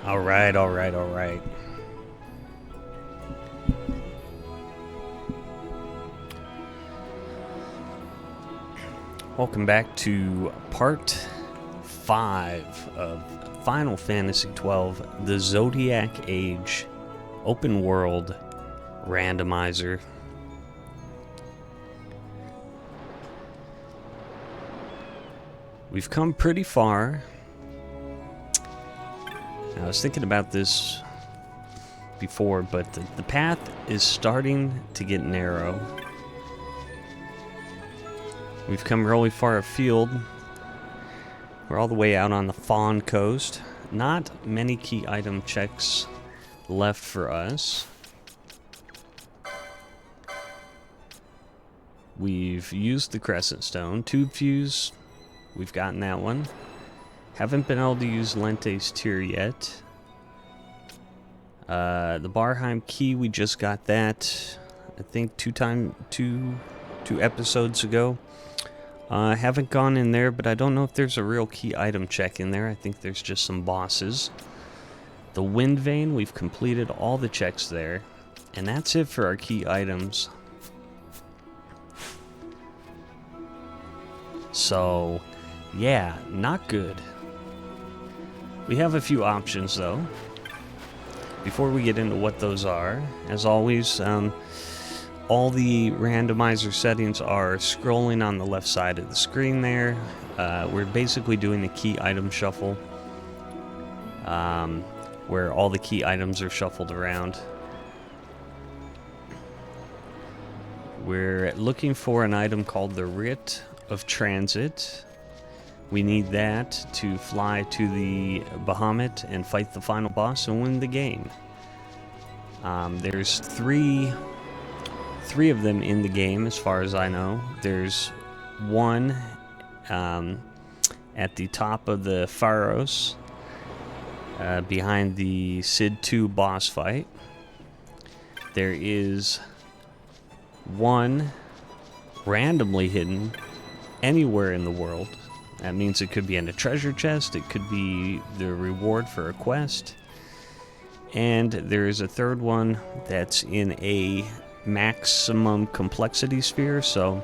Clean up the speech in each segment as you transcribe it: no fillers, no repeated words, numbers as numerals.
All right, all right, all right. Welcome back to part 5 of Final Fantasy 12, the Zodiac Age open world randomizer. We've come pretty far. I was thinking about this before, but the path is starting to get narrow. We've come really far afield. We're all the way out on the Fawn Coast. Not many key item checks left for us. We've used the Crescent Stone. Tube Fuse, we've gotten that one. Haven't been able to use Lente's Tear yet. The Barheim Key, we just got that, I think two episodes ago. Haven't gone in there, but I don't know if there's a real key item check in there. I think there's just some bosses. The Wind Vein, we've completed all the checks there. And that's it for our key items. So, yeah, not good. We have a few options, though. Before we get into what those are, as always, all the randomizer settings are scrolling on the left side of the screen there. We're basically doing a key item shuffle, where all the key items are shuffled around. We're looking for an item called the Writ of Transit. We need that to fly to the Bahamut and fight the final boss and win the game. There's three of them in the game, as far as I know. There's one at the top of the Pharos, behind the Sid 2 boss fight. There is one randomly hidden anywhere in the world. That means it could be in a treasure chest, it could be the reward for a quest. And there is a third one that's in a maximum complexity sphere, so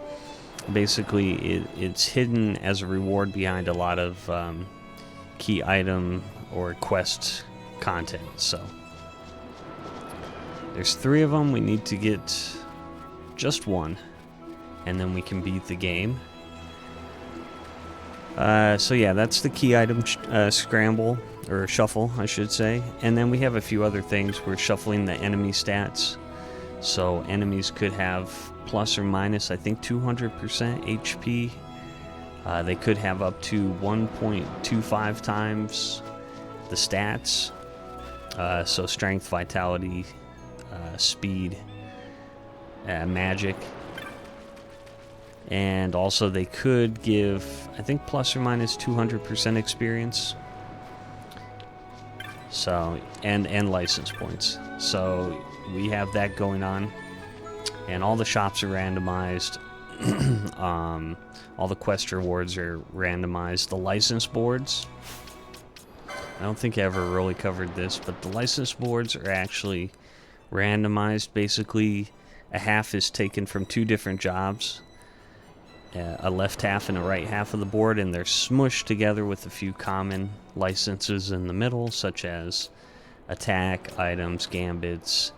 basically it's hidden as a reward behind a lot of key item or quest content. So there's 3 of them. We need to get just one, and then we can beat the game. So yeah, that's the key item scramble, or shuffle, I should say. And then we have a few other things. We're shuffling the enemy stats. So enemies could have plus or minus, I think, 200% HP. They could have up to 1.25 times the stats. So strength, vitality, speed, magic. And also they could give, I think, plus or minus 200% experience. So, and license points. So we have that going on. And all the shops are randomized. All the quest rewards are randomized. The license boards, I don't think I ever really covered this, but the license boards are actually randomized. Basically, a half is taken from 2 different jobs. A left half and a right half of the board, and they're smushed together with a few common licenses in the middle, such as attack, items, gambits,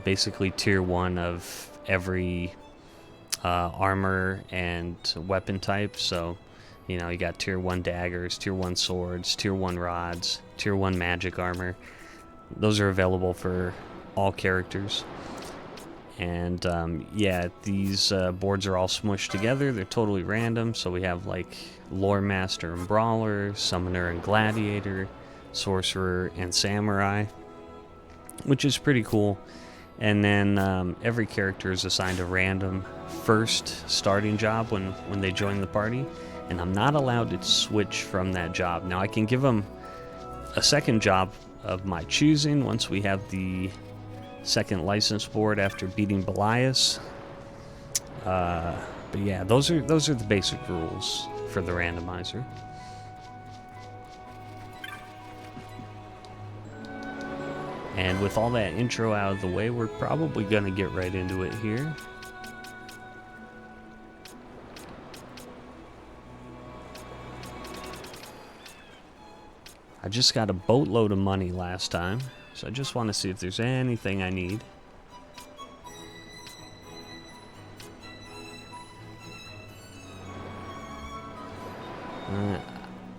basically tier 1 of every armor and weapon type. So, you know, you got tier 1 daggers, tier 1 swords, tier 1 rods, tier 1 magic armor. Those are available for all characters. And yeah, these boards are all smushed together. They're totally random. So we have like Lore Master and Brawler, Summoner and Gladiator, Sorcerer and Samurai, which is pretty cool. And then every character is assigned a random first starting job when they join the party. And I'm not allowed to switch from that job. Now I can give them a second job of my choosing once we have the second license board after beating Belias. But yeah, those are the basic rules for the randomizer. And with all that intro out of the way, we're probably going to get right into it here. I just got a boatload of money last time, so I just want to see if there's anything I need.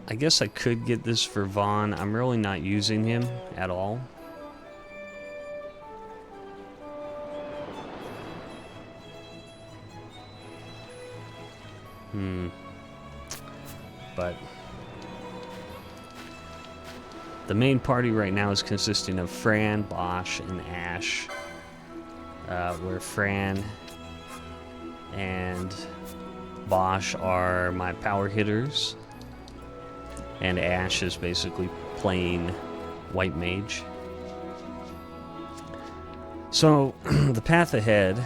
I guess I could get this for Vaughn. I'm really not using him at all. But the main party right now is consisting of Fran, Bosch, and Ash. Where Fran and Bosch are my power hitters, and Ash is basically plain white mage. So the path ahead,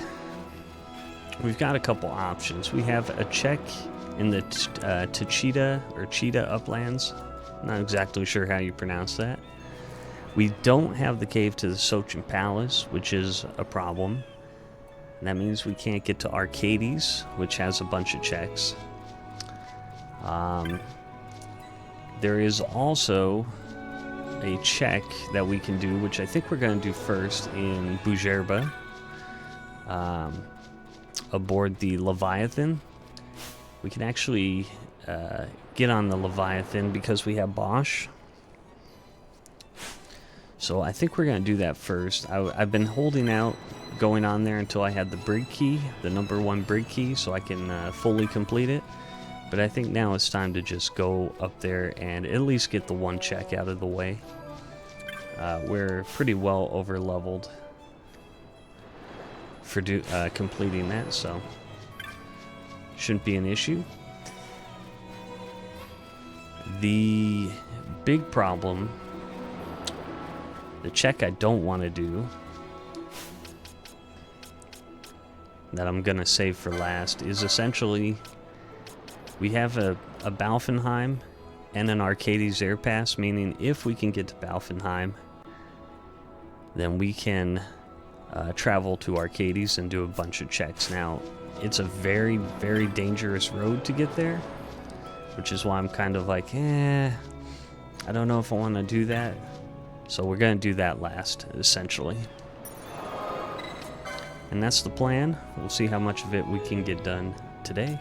we've got a couple options. We have a check in the Tachita or Cheetah Uplands. Not exactly sure how you pronounce that. We don't have the cave to the Sochin Palace, which is a problem. And that means we can't get to Arcades, which has a bunch of checks. There is also a check that we can do, which I think we're going to do first in Bujerba, aboard the Leviathan. We can actually get on the Leviathan because we have Bosch. So I think we're going to do that first. I've been holding out going on there until I had the brig key, the #1 brig key, so I can fully complete it. But I think now it's time to just go up there and at least get the one check out of the way. We're pretty well over leveled for completing that, so shouldn't be an issue. The big problem, the check I don't want to do, that I'm going to save for last, is essentially we have a Balfenheim and an Arcades Air Pass, meaning if we can get to Balfenheim, then we can travel to Arcades and do a bunch of checks. Now, it's a very, very dangerous road to get there, which is why I'm kind of like, I don't know if I want to do that. So we're going to do that last, essentially. And that's the plan. We'll see how much of it we can get done today.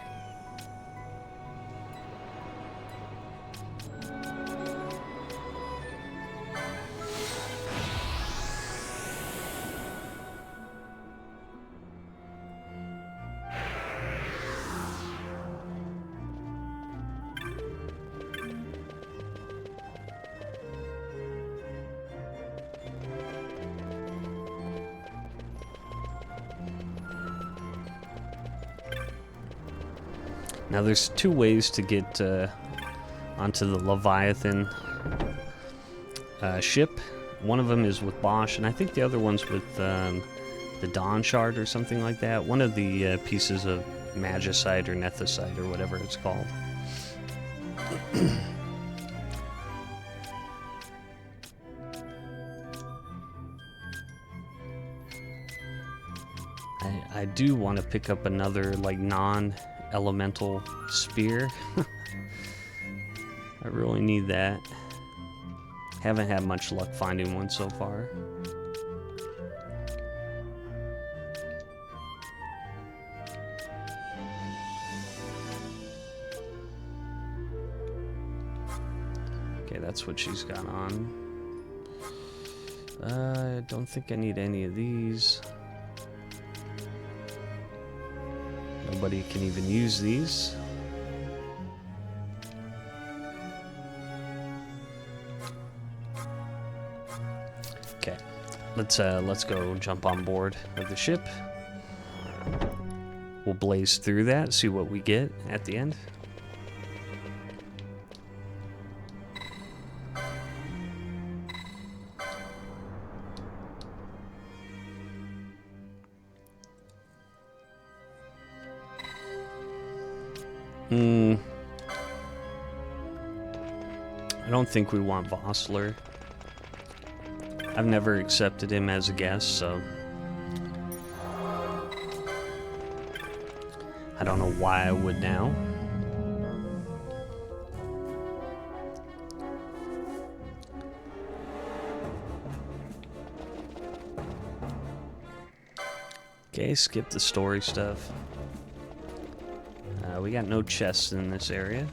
Now there's two ways to get onto the Leviathan ship. One of them is with Bosch, and I think the other one's with the Dawn Shard or something like that. One of the pieces of Magicite or Nethicite or whatever it's called. I do want to pick up another like non-elemental spear. I really need that. Haven't had much luck finding one so far. Okay, that's what she's got on. I don't think I need any of these. Nobody can even use these. Okay, let's go jump on board of the ship. We'll blaze through that, see what we get at the end. I don't think we want Vossler. I've never accepted him as a guest, so I don't know why I would now. Okay, skip the story stuff. We got no chests in this area.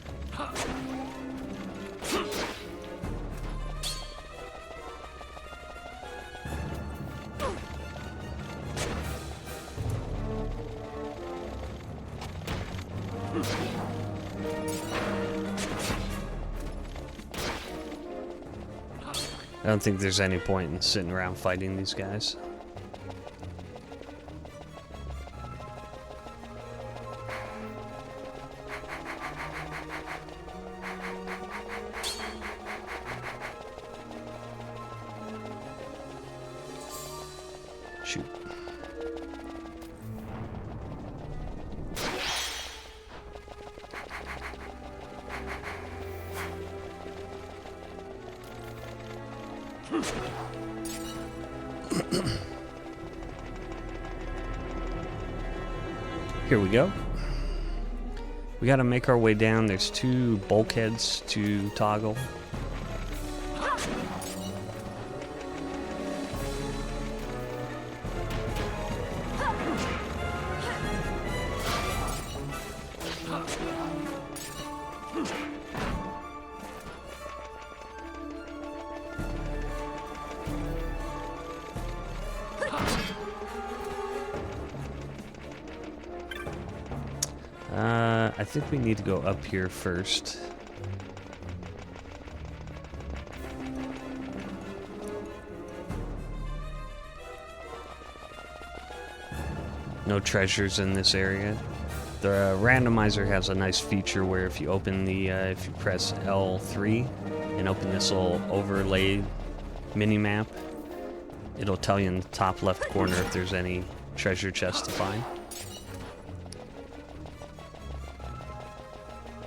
I don't think there's any point in sitting around fighting these guys. Shoot. Here we go. We gotta make our way down. There's 2 bulkheads to toggle. I think we need to go up here first. No treasures in this area. The randomizer has a nice feature where if you open the, if you press L3 and open this little overlay mini-map, it'll tell you in the top left corner if there's any treasure chests to find.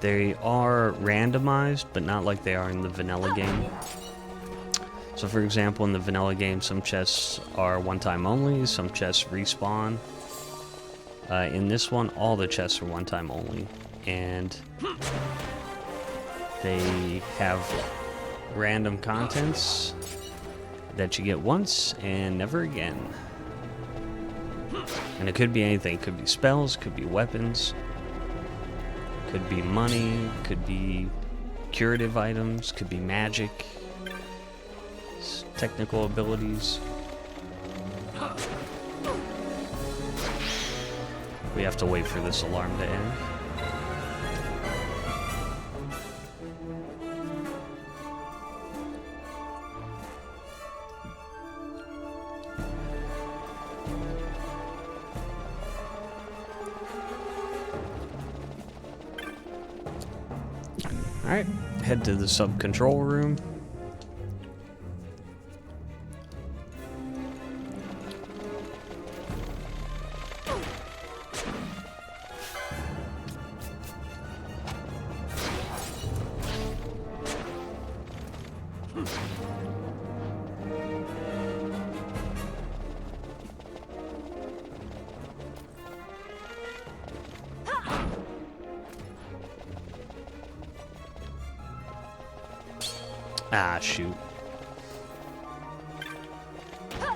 They are randomized, but not like they are in the vanilla game. So for example, in the vanilla game, some chests are one-time only, some chests respawn. In this one, all the chests are one-time only, and they have random contents that you get once and never again. And it could be anything. It could be spells, could be weapons, could be money, could be curative items, could be magic, technical abilities. We have to wait for this alarm to end. Alright, head to the sub-control room. Ah, shoot. I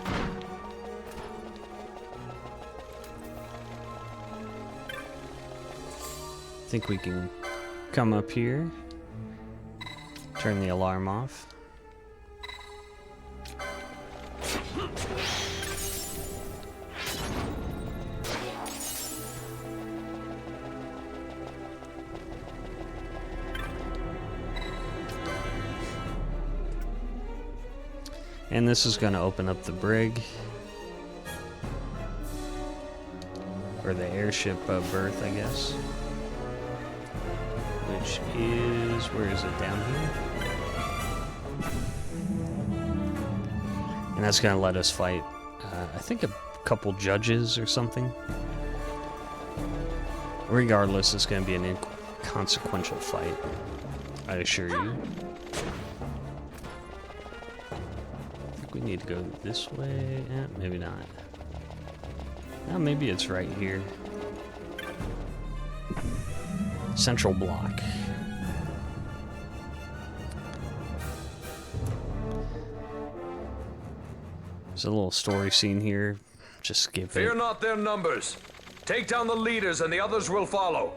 think we can come up here, turn the alarm off. And this is going to open up the brig, or the airship berth, I guess, which is, where is it, down here? And that's going to let us fight, I think a couple judges or something. Regardless, it's going to be an inconsequential fight, I assure you. We need to go this way. Maybe not. Oh, maybe it's right here. Central block. There's a little story scene here. Just skip it. Fear not their numbers. Take down the leaders and the others will follow.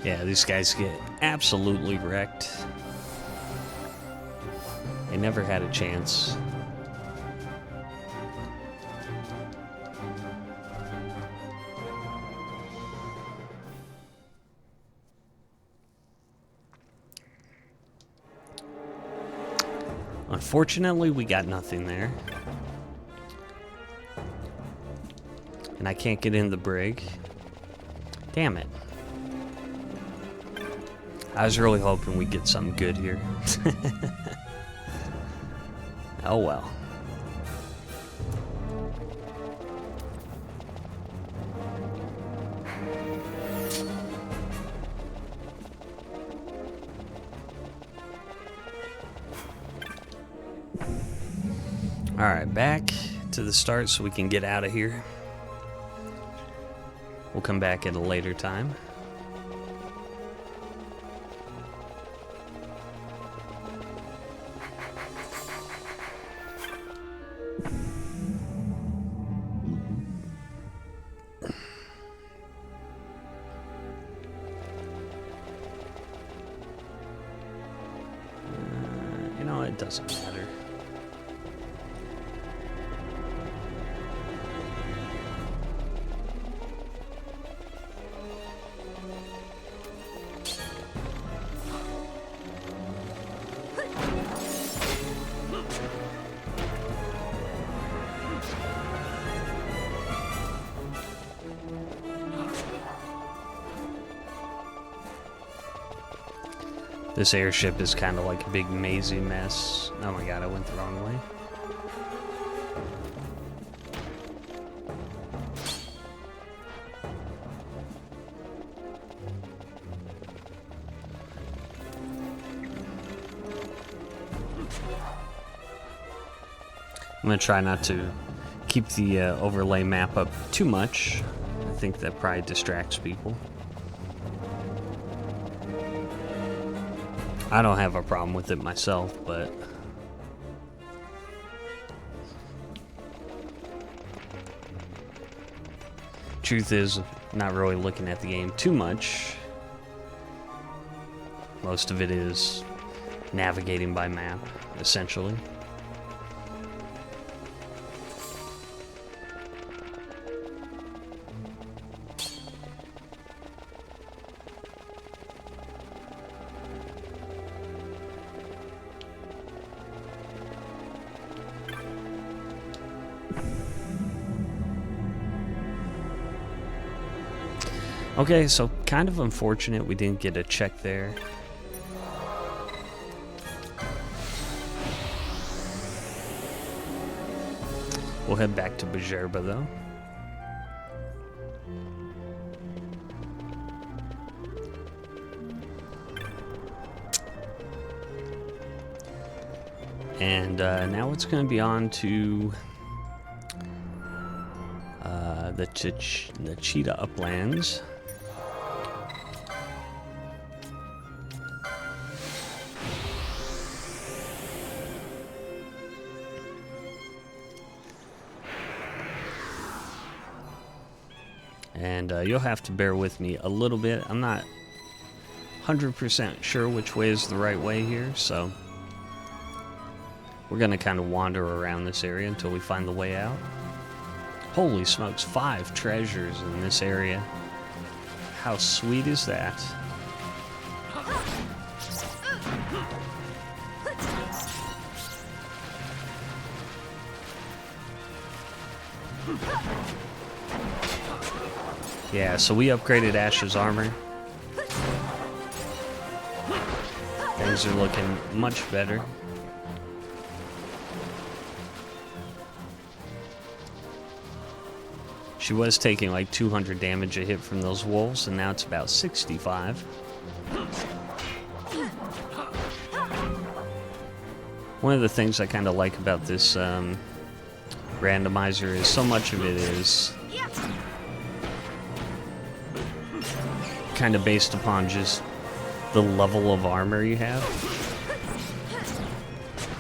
Yeah, these guys get absolutely wrecked. They never had a chance. Unfortunately, we got nothing there. And I can't get in the brig. Damn it. I was really hoping we'd get something good here. Oh well. Alright, back to the start so we can get out of here. We'll come back at a later time. You know, it doesn't matter. This airship is kind of like a big mazy mess. Oh my god, I went the wrong way. I'm gonna try not to keep the overlay map up too much. I think that probably distracts people. I don't have a problem with it myself, but truth is, not really looking at the game too much. Most of it is navigating by map, essentially. Okay, so kind of unfortunate we didn't get a check there. We'll head back to Bajerba though. And now it's going to be on to the Cheetah Uplands. And you'll have to bear with me a little bit. I'm not 100% sure which way is the right way here, so we're going to kind of wander around this area until we find the way out. Holy smokes, 5 treasures in this area. How sweet is that? Yeah, so we upgraded Ash's armor. Things are looking much better. She was taking like 200 damage a hit from those wolves, and now it's about 65. One of the things I kind of like about this randomizer is so much of it is kind of based upon just the level of armor you have.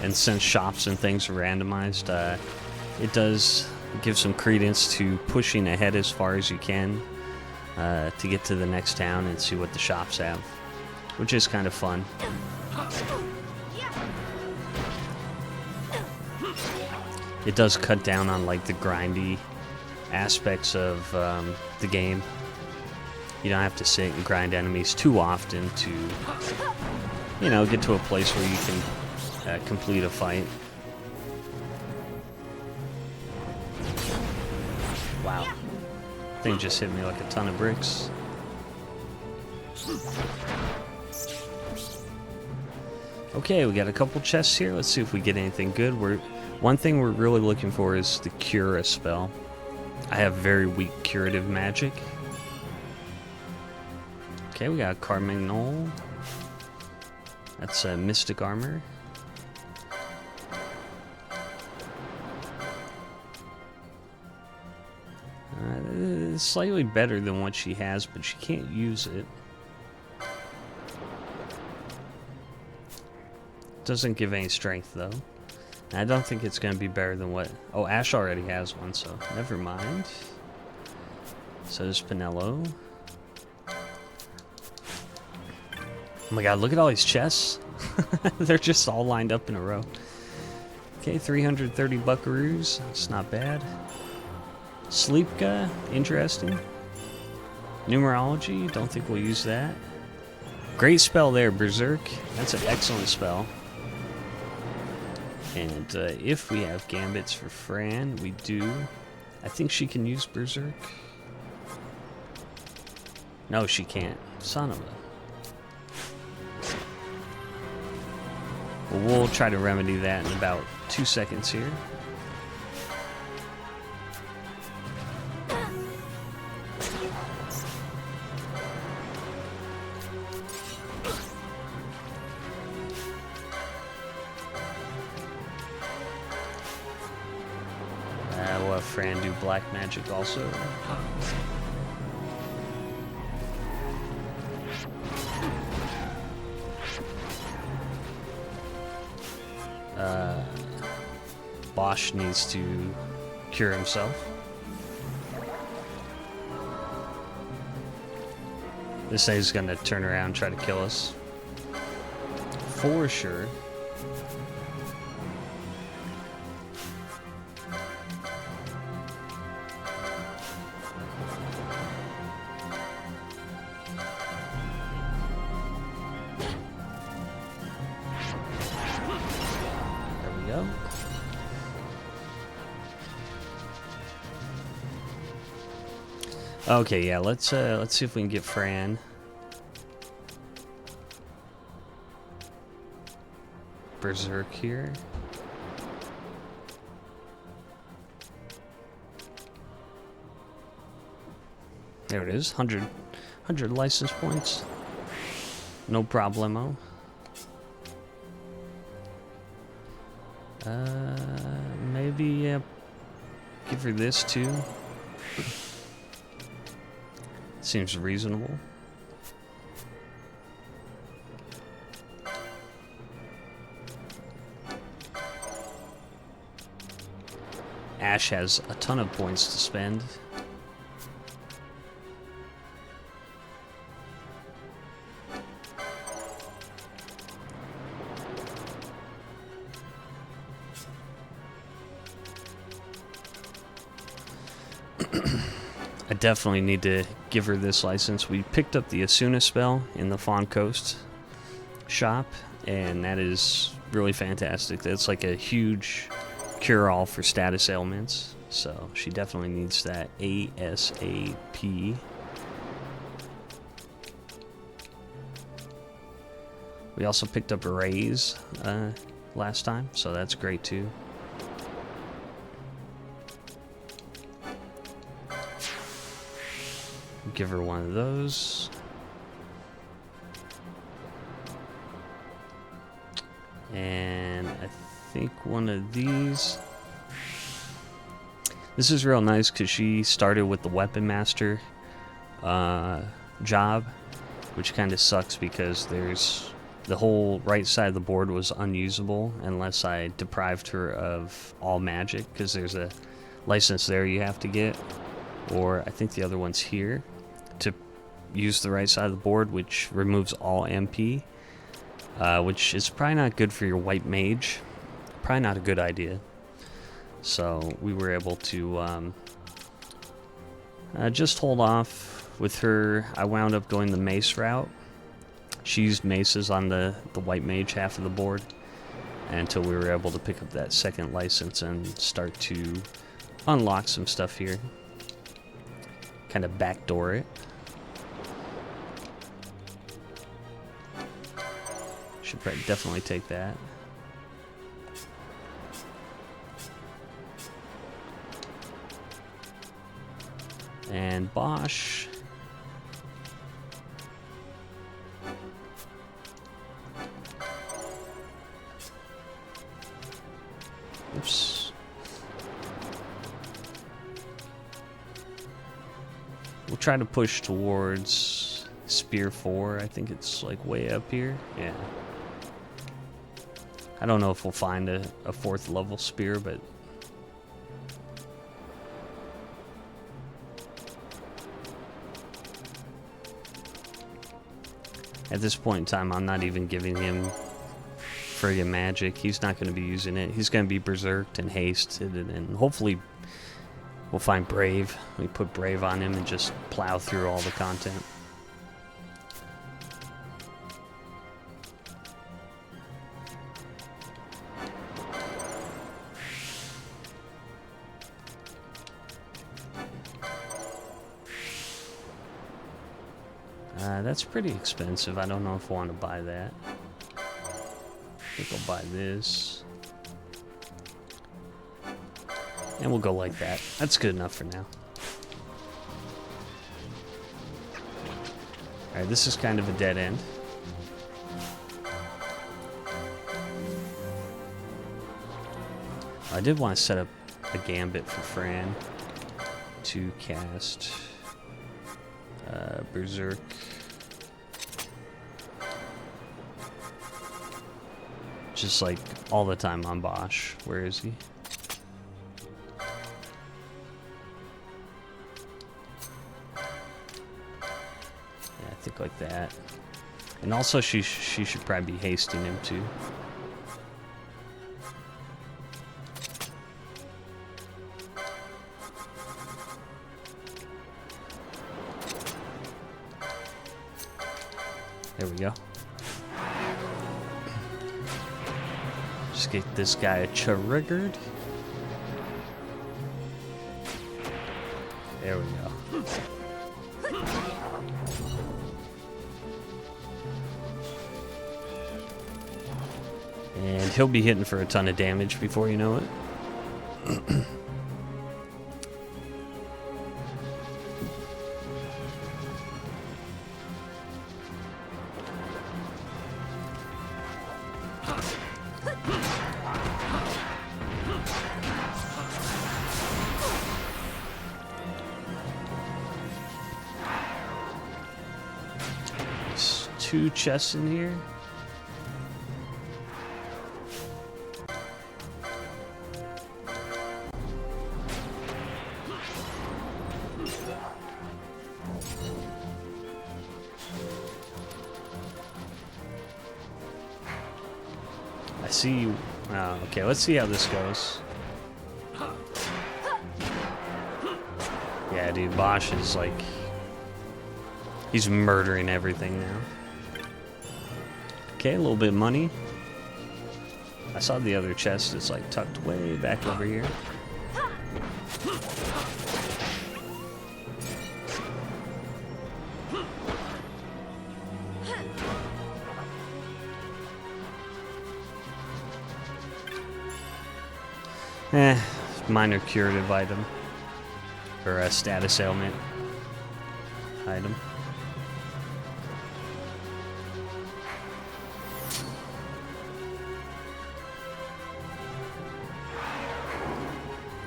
And since shops and things are randomized, it does give some credence to pushing ahead as far as you can to get to the next town and see what the shops have, which is kind of fun. It does cut down on like the grindy aspects of the game. You don't have to sit and grind enemies too often to, you know, get to a place where you can complete a fight. Wow. Thing just hit me like a ton of bricks. Okay, we got a couple chests here. Let's see if we get anything good. One thing we're really looking for is the Cura spell. I have very weak curative magic. Okay, we got Carmagnole. That's Mystic Armor. It's slightly better than what she has, but she can't use it. Doesn't give any strength, though. I don't think it's going to be better than what... Oh, Ash already has one, so never mind. So does Pinello. Oh my god, look at all these chests. They're just all lined up in a row. Okay, 330 buckaroos. That's not bad. Sleepka, interesting. Numerology, don't think we'll use that. Great spell there, Berserk. That's an excellent spell. And if we have gambits for Fran, we do. I think she can use Berserk. No, she can't. Son of a... Well, we'll try to remedy that in about 2 seconds here. We'll have Fran do black magic also. Bosch needs to cure himself. This thing's gonna turn around and try to kill us. For sure. There we go. Okay, yeah, let's see if we can get Fran. Berserk here. There it is, 100 license points. No problemo. Maybe give her this too. Seems reasonable. Ash has a ton of points to spend. I definitely need to give her this license. We picked up the Asuna spell in the Fawn Coast shop, and that is really fantastic. It's like a huge cure-all for status ailments, so she definitely needs that ASAP. We also picked up a raise last time, so that's great too. Give her one of those. And I think one of these. This is real nice because she started with the Weapon Master job, which kind of sucks because there's the whole right side of the board was unusable unless I deprived her of all magic, because there's a license there you have to get, or I think the other one's here to use the right side of the board, which removes all MP, which is probably not good for your white mage. Probably not a good idea. So we were able to just hold off with her. I wound up going the mace route. She used maces on the white mage half of the board until we were able to pick up that second license and start to unlock some stuff here. Kind of backdoor it. Should probably definitely take that. And Bosch. Oops. We'll try to push towards Spear 4. I think it's like way up here. Yeah. I don't know if we'll find a 4th level spear, but at this point in time, I'm not even giving him friggin' magic. He's not going to be using it. He's going to be berserked and hasted, and hopefully we'll find Brave. We put Brave on him and just plow through all the content. That's pretty expensive. I don't know if I want to buy that. I think I'll buy this. And we'll go like that. That's good enough for now. Alright, this is kind of a dead end. I did want to set up a gambit for Fran to cast Berserk. Just like all the time on Bosch. Where is he? Yeah, I think like that. And also she should probably be hasting him too. There we go. Just get this guy triggered. There we go. And he'll be hitting for a ton of damage before you know it. There's 2 chests in here. I see you. Oh, okay, let's see how this goes. Yeah, dude, Bosch is like... he's murdering everything now. Okay, a little bit of money. I saw the other chest. It's like tucked way back over here. Minor curative item. Or a status ailment item.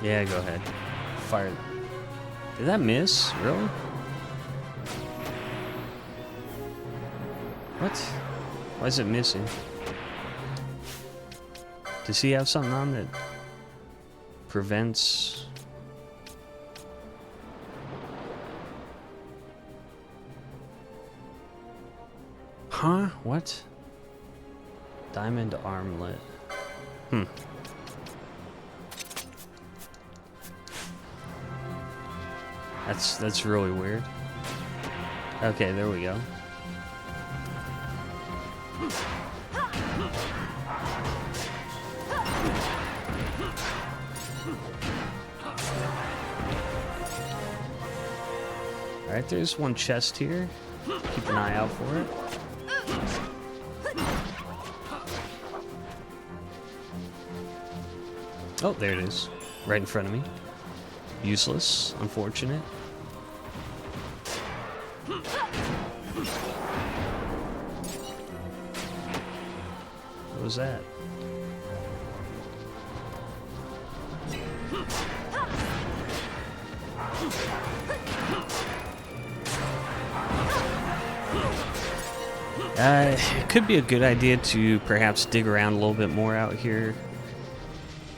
Yeah, go ahead. Fire. Did that miss? Really? What? Why is it missing? Does he have something on that prevents... Huh? What? Diamond armlet. That's really weird. Okay, there we go. Alright, there's one chest here. Keep an eye out for it. Oh, there it is. Right in front of me. Useless. Unfortunate. What was that? It could be a good idea to perhaps dig around a little bit more out here.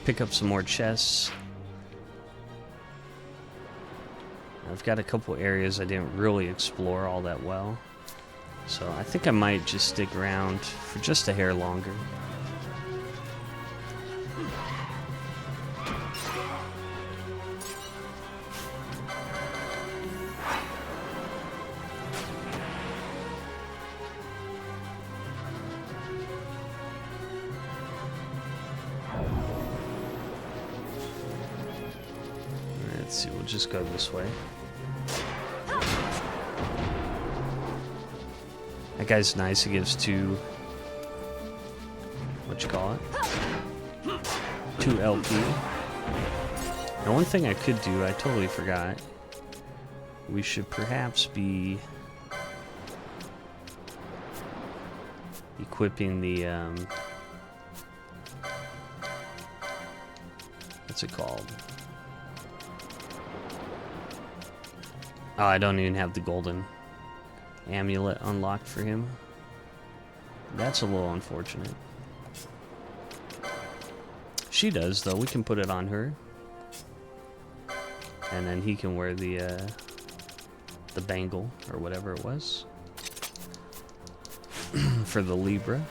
Pick up some more chests. I've got a couple areas I didn't really explore all that well. So I think I might just stick around for just a hair longer. Let's see, we'll just go this way. That guy's nice, he gives two... what you call it? 2 LP. Now one thing I could do, I totally forgot. We should perhaps be... equipping the, what's it called? Oh, I don't even have the golden amulet unlocked for him. That's a little unfortunate. She does, though. We can put it on her. And then he can wear the bangle, or whatever it was. For the Libra.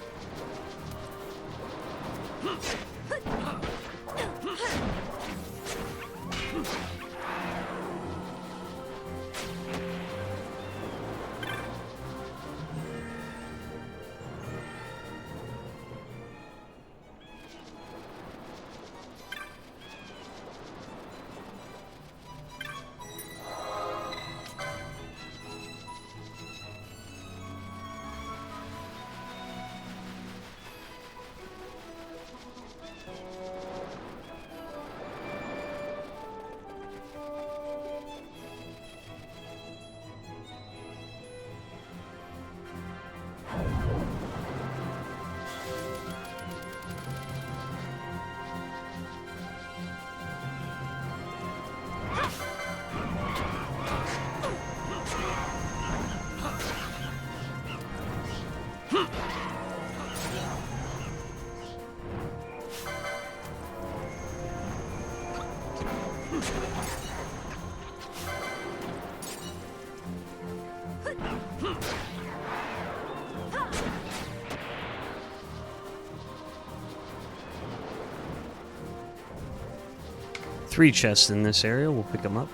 Three chests in this area, we'll pick them up.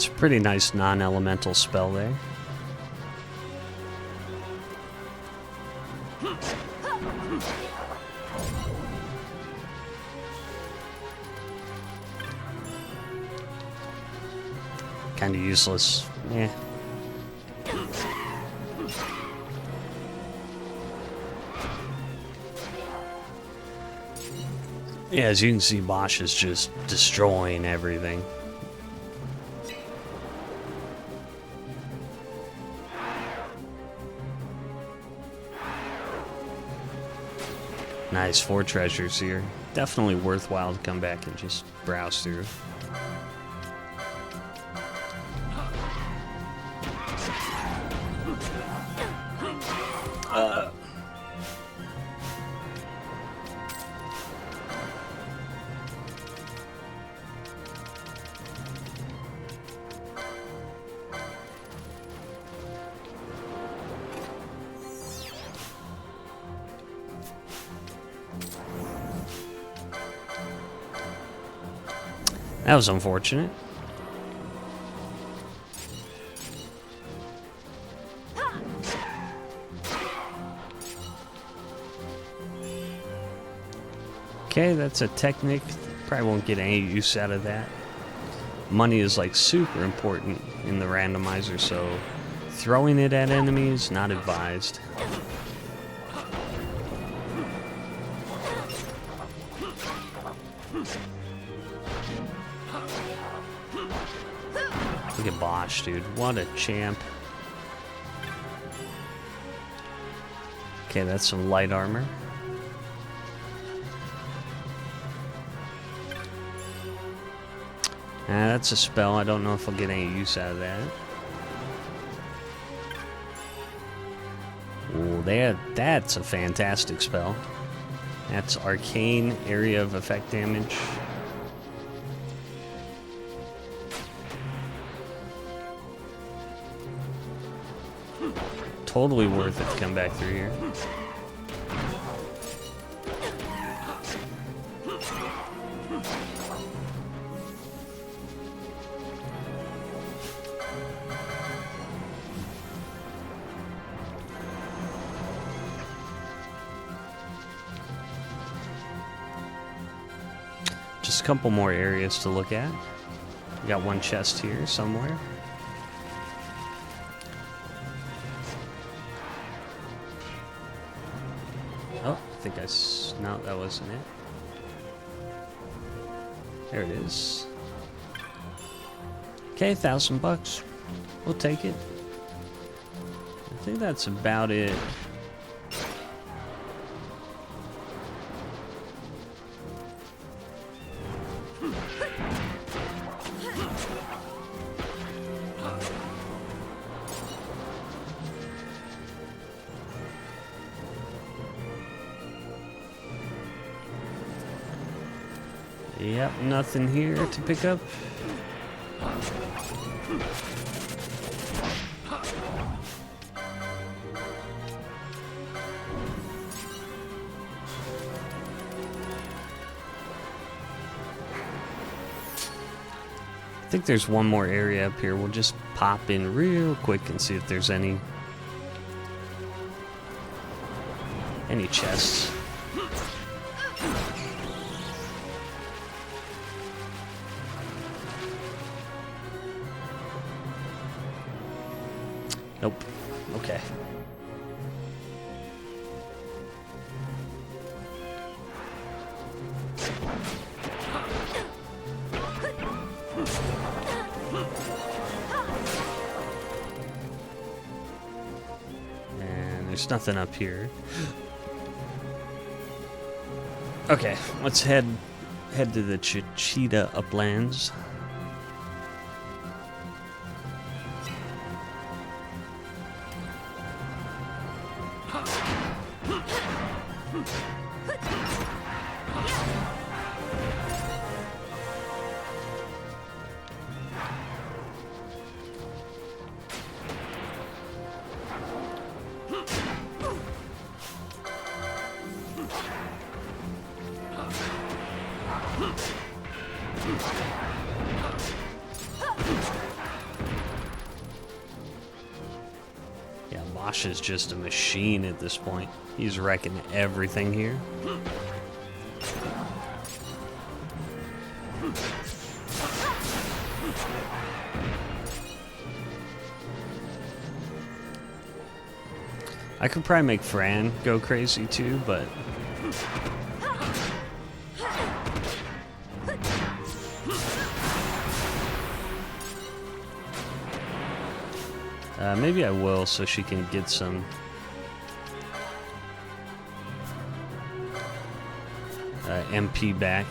It's a pretty nice non-elemental spell there. Kind of useless. Yeah. Yeah, as you can see, Bosch is just destroying everything. Nice, 4 treasures here. Definitely worthwhile to come back and just browse through. That was unfortunate. Okay, that's a technique. Probably won't get any use out of that. Money is like super important in the randomizer, so throwing it at enemies, not advised. Look at Bosch, dude. What a champ. Okay, that's some light armor. That's a spell. I don't know if I'll get any use out of that. Ooh, that's a fantastic spell. That's arcane area of effect damage. Totally worth it to come back through here. Just a couple more areas to look at. We got one chest here somewhere. Oh, I think no, that wasn't it. There it is. Okay, $1,000. We'll take it. I think that's about it. Yep, nothing here to pick up. I think there's one more area up here. We'll just pop in real quick and see if there's any chests. Nope. Okay. And there's nothing up here. Okay, let's head to the Cheetah Uplands. Ash is just a machine at this point. He's wrecking everything here. I could probably make Fran go crazy too, but maybe I will, so she can get some MP back.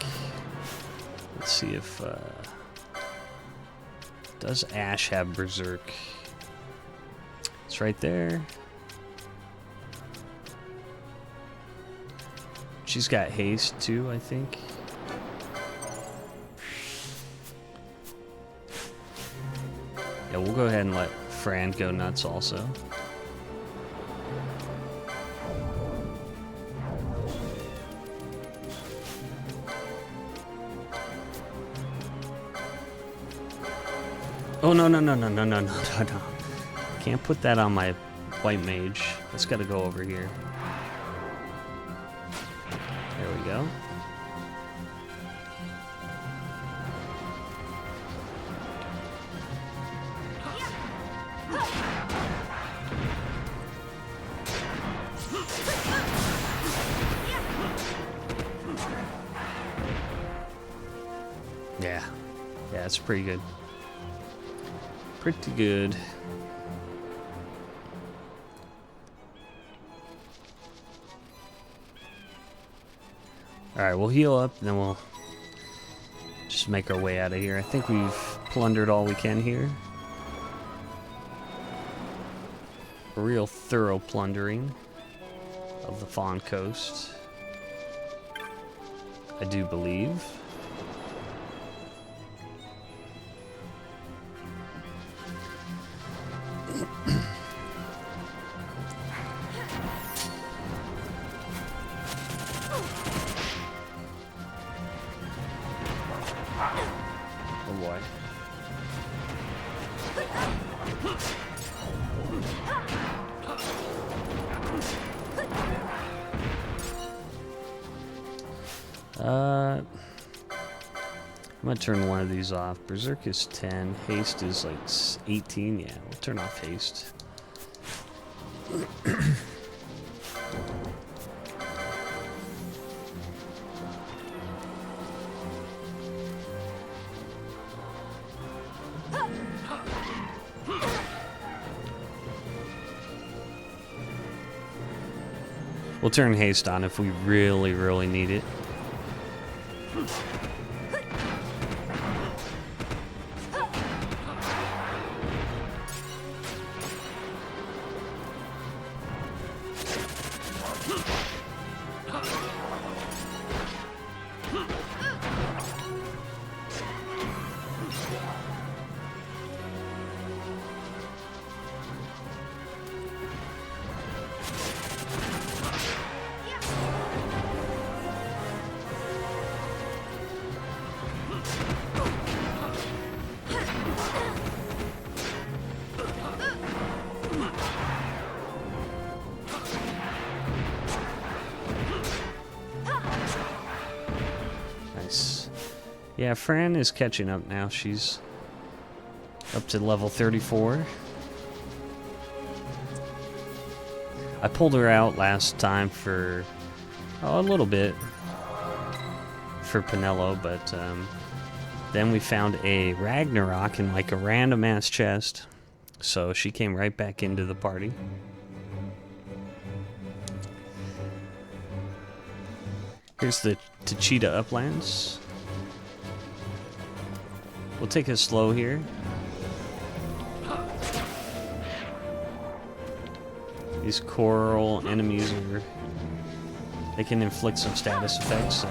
Let's see if does Ash have Berserk? It's right there. She's got haste too, I think. Yeah, we'll go ahead and let Fran go nuts also. Oh, no, no, no, no, no, no, no, no, no. Can't put that on my white mage. It's got to go over here. There we go. Yeah. Yeah, it's pretty good. Pretty good. Alright, we'll heal up and then we'll just make our way out of here. I think we've plundered all we can here. A real thorough plundering of the Fawn Coast, I do believe. Oh boy. I'm gonna turn one of these off. Berserk is 10. Haste is like 18. Yeah, we'll turn off haste. We'll turn haste on if we really, really need it. Yeah, Fran is catching up now. She's up to level 34. I pulled her out last time for a little bit for Pinello, but then we found a Ragnarok in like a random ass chest, so she came right back into the party. Here's the Tachita Uplands. We'll take it slow here. These coral enemies they can inflict some status effects, so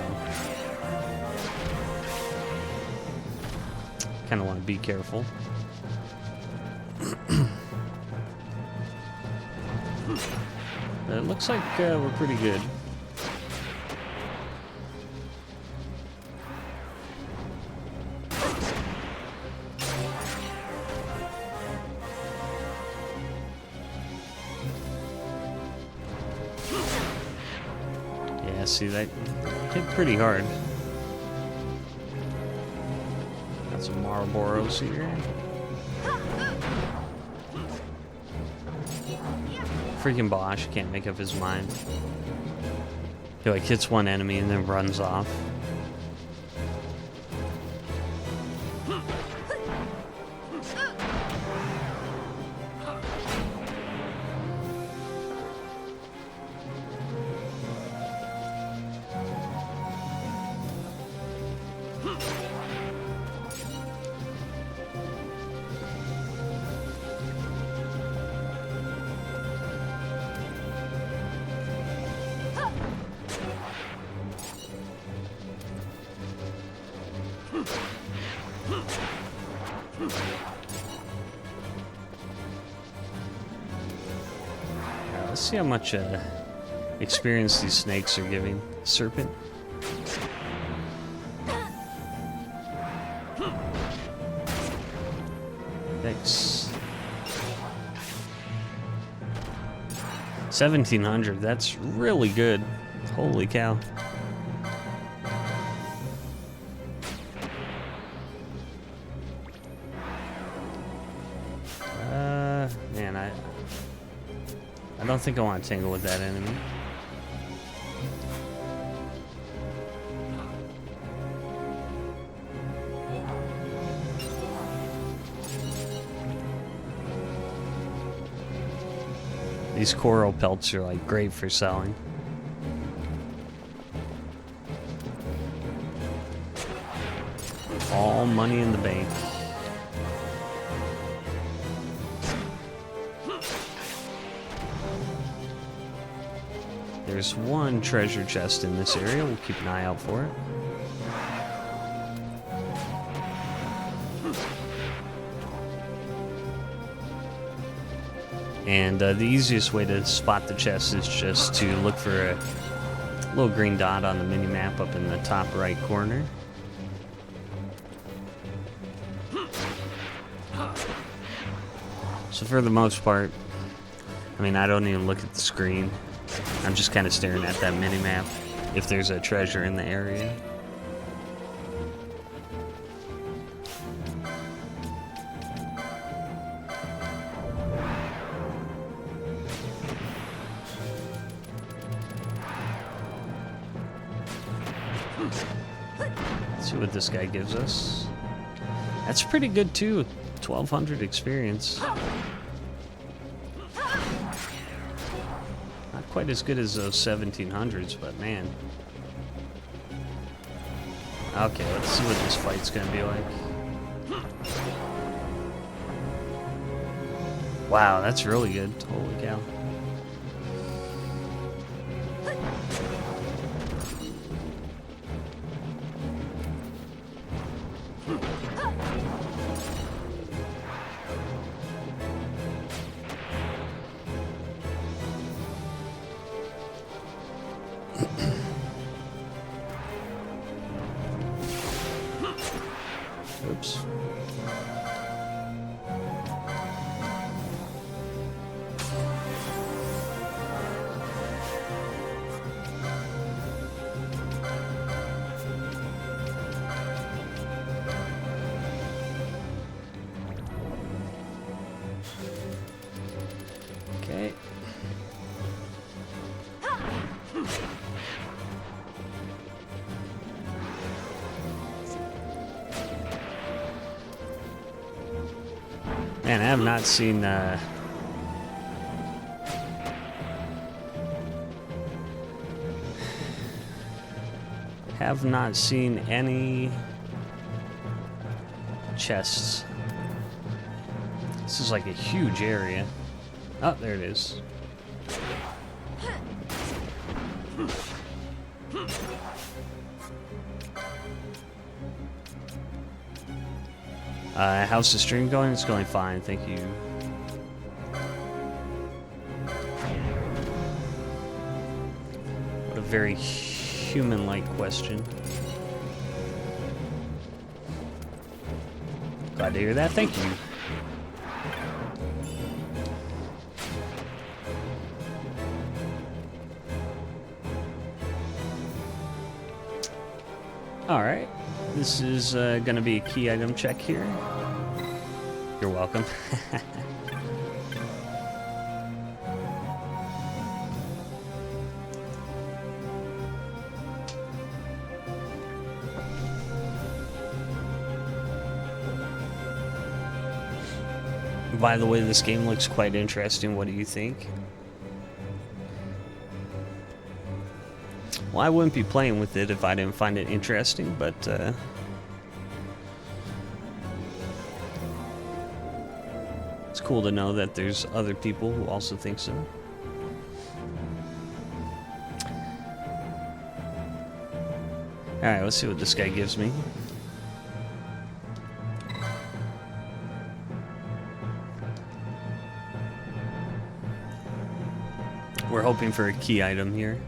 kind of want to be careful. But it looks like we're pretty good. Yeah, see, that hit pretty hard. Got some Marlboros here. Freaking Bosch can't make up his mind. He like hits one enemy and then runs off. Let's see how much experience these snakes are giving. Serpent. Thanks. 1700. That's really good. Holy cow. Man, I don't think I want to tangle with that enemy. These coral pelts are like great for selling. All money in the bank. There's one treasure chest in this area. We'll keep an eye out for it. And the easiest way to spot the chest is just to look for a little green dot on the mini-map up in the top right corner. So for the most part, I mean, I don't even look at the screen. I'm just kind of staring at that mini-map if there's a treasure in the area. Let's see what this guy gives us. That's pretty good too. 1200 experience. Not quite as good as those 1700s, but man. Okay, let's see what this fight's gonna be like. Wow, that's really good. Holy cow. Oops. Okay. Man, I have not seen any chests. This is like a huge area. Oh, there it is. How's the stream going? It's going fine, thank you. What a very human-like question. Glad to hear that, thank you. Alright, this is going to be a key item check here. You're welcome. By the way, this game looks quite interesting. What do you think? Well, I wouldn't be playing with it if I didn't find it interesting, but it's cool to know that there's other people who also think so. Alright, let's see what this guy gives me. We're hoping for a key item here.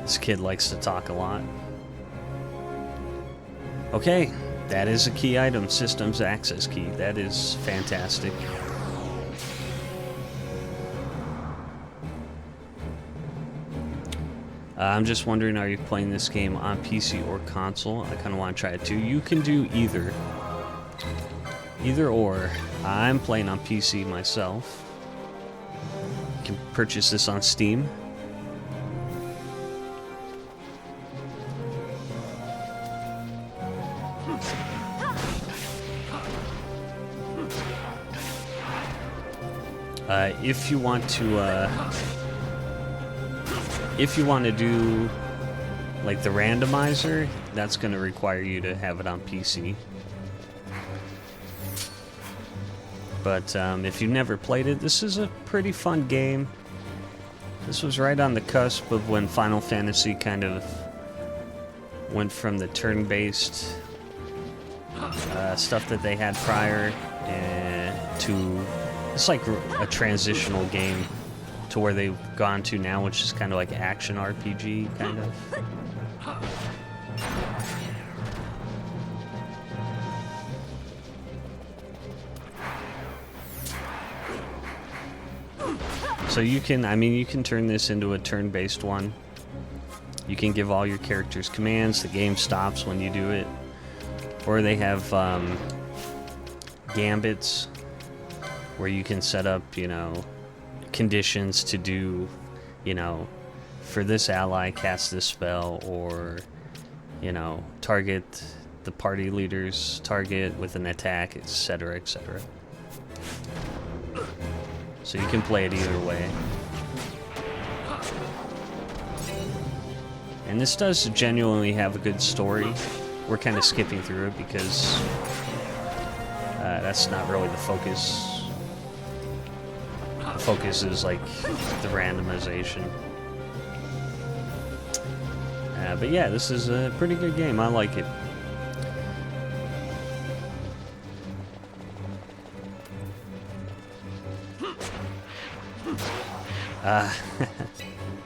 This kid likes to talk a lot. Okay, that is a key item, systems access key. That is fantastic. I'm just wondering, are you playing this game on PC or console? I kind of want to try it too. You can do either. Either or. I'm playing on PC myself. You can purchase this on Steam. If you want to do like the randomizer, that's going to require you to have it on PC. But if you've never played it, this is a pretty fun game. This was right on the cusp of when Final Fantasy kind of went from the turn-based stuff that they had prior to it's like a transitional game to where they've gone to now, which is kind of like action RPG, kind of. So you can, you can turn this into a turn-based one. You can give all your characters commands, the game stops when you do it. Or they have gambits where you can set up, conditions to do, for this ally, cast this spell, or, target the party leader's target with an attack, etc., etc. So you can play it either way. And this does genuinely have a good story. We're kind of skipping through it because that's not really the focus. The focus is like the randomization. But yeah, this is a pretty good game. I like it.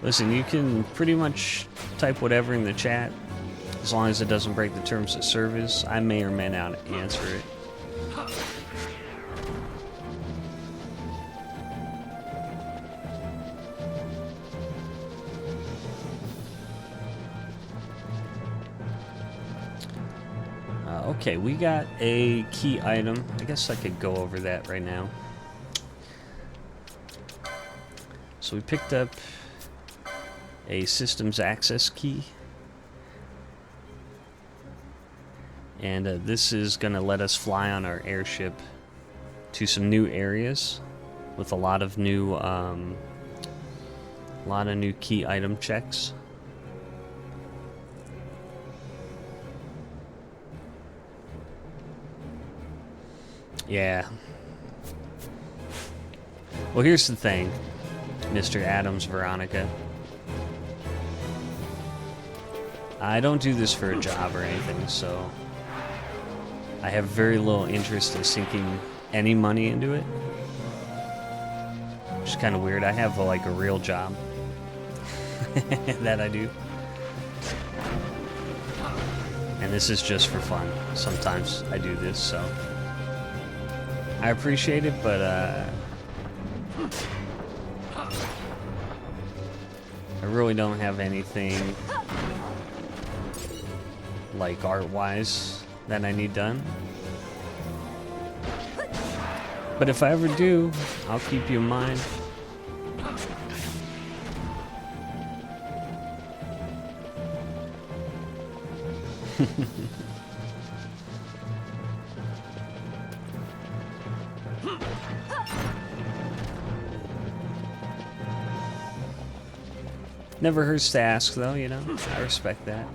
Listen, you can pretty much type whatever in the chat as long as it doesn't break the terms of service. I may or may not answer it. Okay, we got a key item. I guess I could go over that right now. So we picked up a systems access key. And this is going to let us fly on our airship to some new areas with a lot of new key item checks. Yeah. Well, here's the thing, Mr. Adams Veronica. I don't do this for a job or anything, so I have very little interest in sinking any money into it. Which is kind of weird. I have like a real job that I do. And this is just for fun. Sometimes I do this, so. I appreciate it, but I really don't have anything like art-wise that I need done. But if I ever do, I'll keep you in mind. Never hurts to ask, though, you know? I respect that.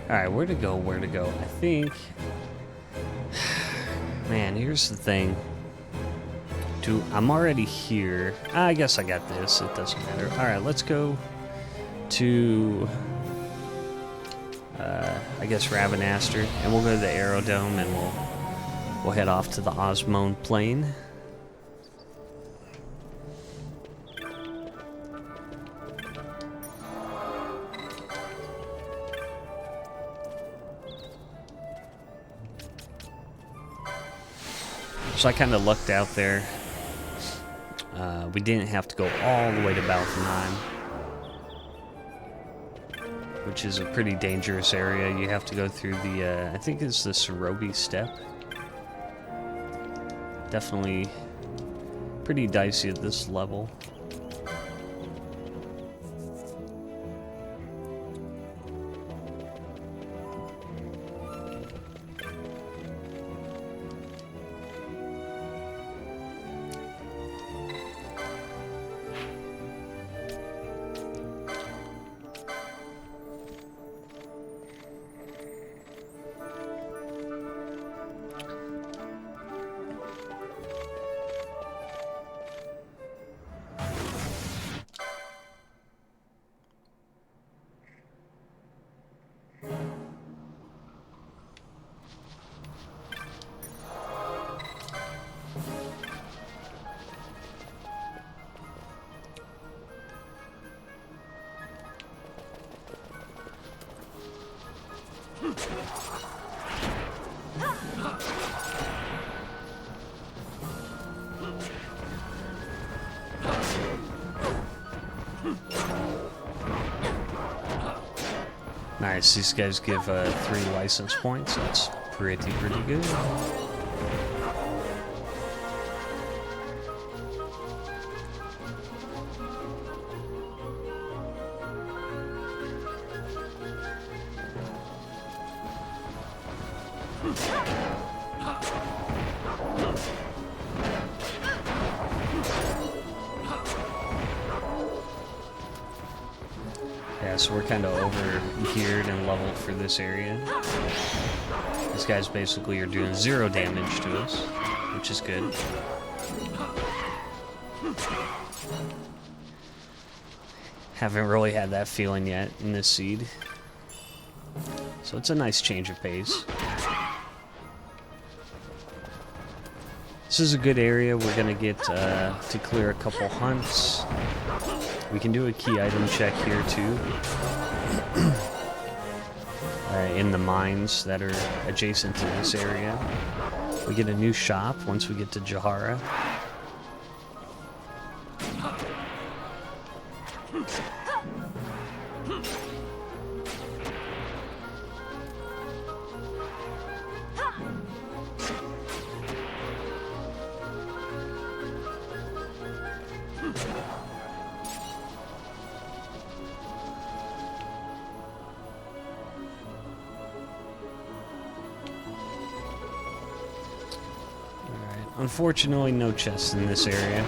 Alright, where to go, where to go? I think... Man, here's the thing. I'm already here. I guess I got this. It doesn't matter. Alright, let's go to... I guess Ravenaster. And we'll go to the Aerodome and we'll head off to the Osmone Plain. So I kind of lucked out there. We didn't have to go all the way to Balthanheim, which is a pretty dangerous area. You have to go through the, I think it's the Cerobi Steppe. Definitely pretty dicey at this level. Nice, these guys give 3 license points. That's pretty good. Yeah, so we're kind of over-geared and leveled for this area. These guys basically are doing 0 damage to us, which is good. Haven't really had that feeling yet in this seed. So it's a nice change of pace. This is a good area. We're gonna get to clear a couple hunts. We can do a key item check here too. In the mines that are adjacent to this area. We get a new shop once we get to Jahara. Unfortunately, no chests in this area.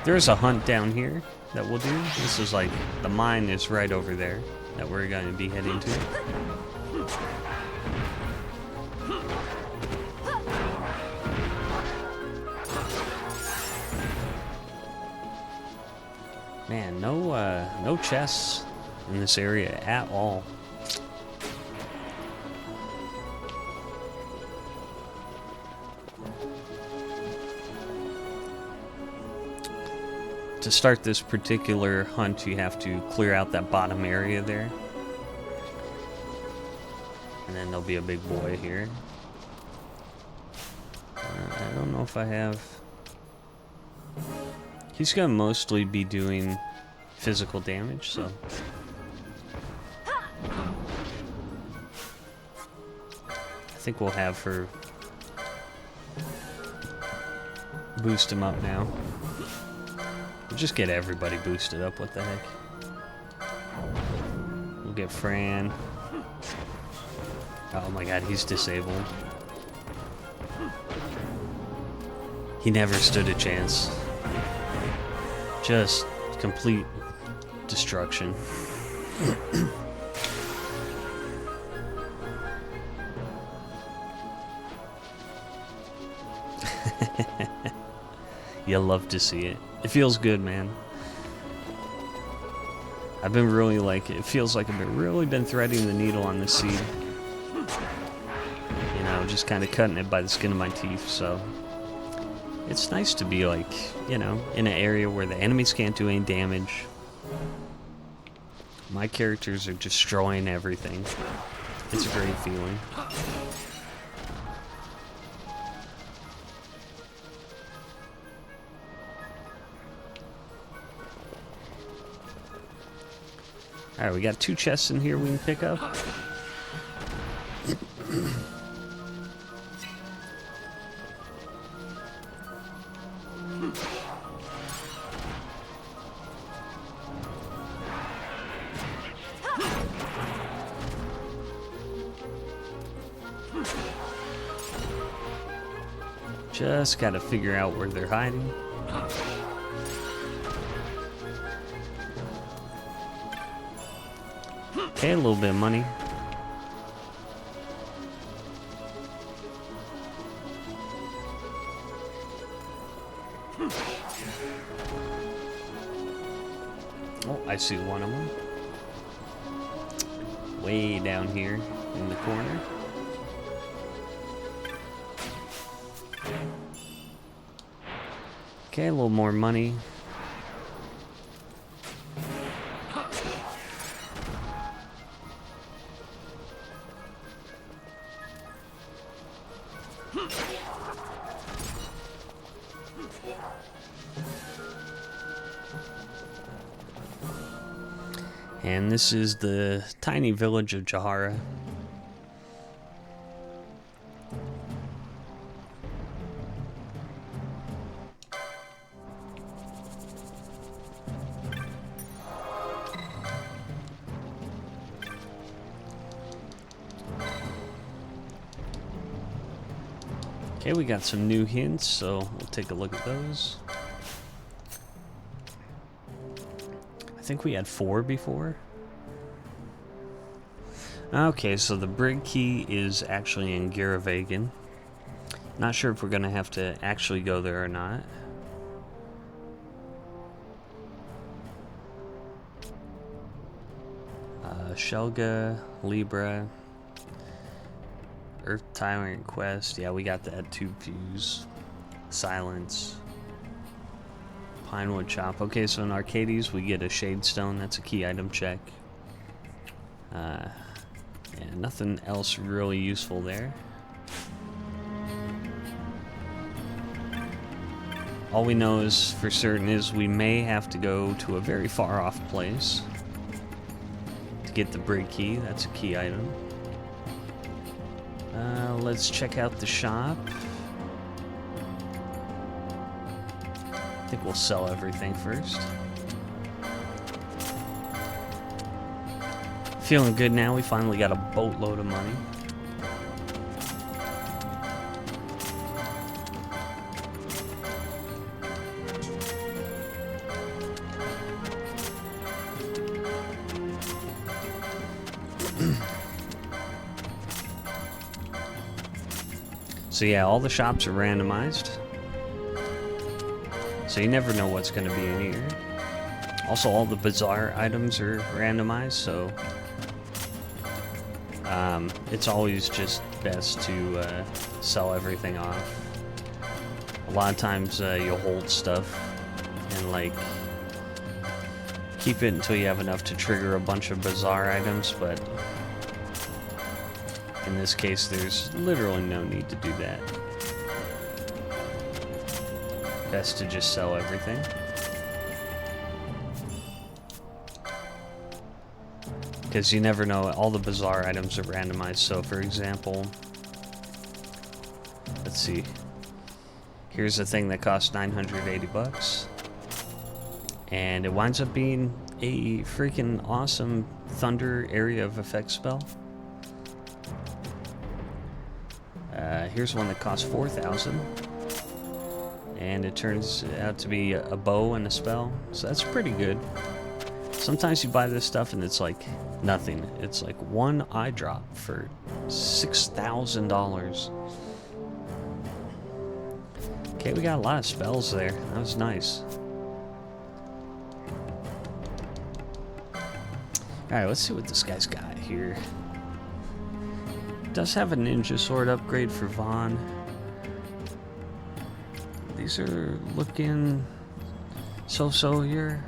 There's a hunt down here that we'll do. This is like, the mine is right over there that we're going to be heading to. Man, no chests in this area at all. To start this particular hunt, you have to clear out that bottom area there. And then there'll be a big boy here. I don't know if I have... He's gonna mostly be doing physical damage, so... I think we'll have her boost him up now. We'll just get everybody boosted up, what the heck. We'll get Fran. Oh my god, he's disabled. He never stood a chance. Just complete destruction. You love to see it. It feels good, man. I've been really it feels like I've really been threading the needle on this seed. You know, just kind of cutting it by the skin of my teeth, so... It's nice to be like, you know, in an area where the enemies can't do any damage. My characters are destroying everything. It's a great feeling. Alright, we got 2 chests in here we can pick up. Just gotta figure out where they're hiding. Okay, a little bit of money. Oh, I see one of them. Way down here in the corner. Okay, a little more money. And this is the tiny village of Jahara. Okay, we got some new hints, so we'll take a look at those. I think we had 4 before. Okay, so the brig key is actually in Garavagan. Not sure if we're gonna have to actually go there or not. Shelga, Libra, Earth Tyrant Quest. Yeah, we got that. 2 views. Silence. Pinewood Chop. Okay, so in Arcades we get a Shade Stone. That's a key item check. Yeah, nothing else really useful there. All we know is for certain is we may have to go to a very far off place to get the brig key. That's a key item. Let's check out the shop. I think we'll sell everything first. Feeling good now. We finally got a boatload of money. So yeah, all the shops are randomized. So you never know what's going to be in here. Also, all the bizarre items are randomized, so it's always just best to sell everything off. A lot of times you'll hold stuff and like keep it until you have enough to trigger a bunch of bizarre items, but in this case there's literally no need to do that. Best to just sell everything. Because you never know, all the bizarre items are randomized. So for example, let's see. Here's a thing that costs 980 bucks. And it winds up being a freaking awesome Thunder Area of Effect spell. Here's one that costs 4,000. And it turns out to be a bow and a spell. So that's pretty good. Sometimes you buy this stuff and it's like nothing. It's like one eye drop for $6,000. Okay, we got a lot of spells there. That was nice. Alright, let's see what this guy's got here. Does have a ninja sword upgrade for Vaughn. These are looking so-so here.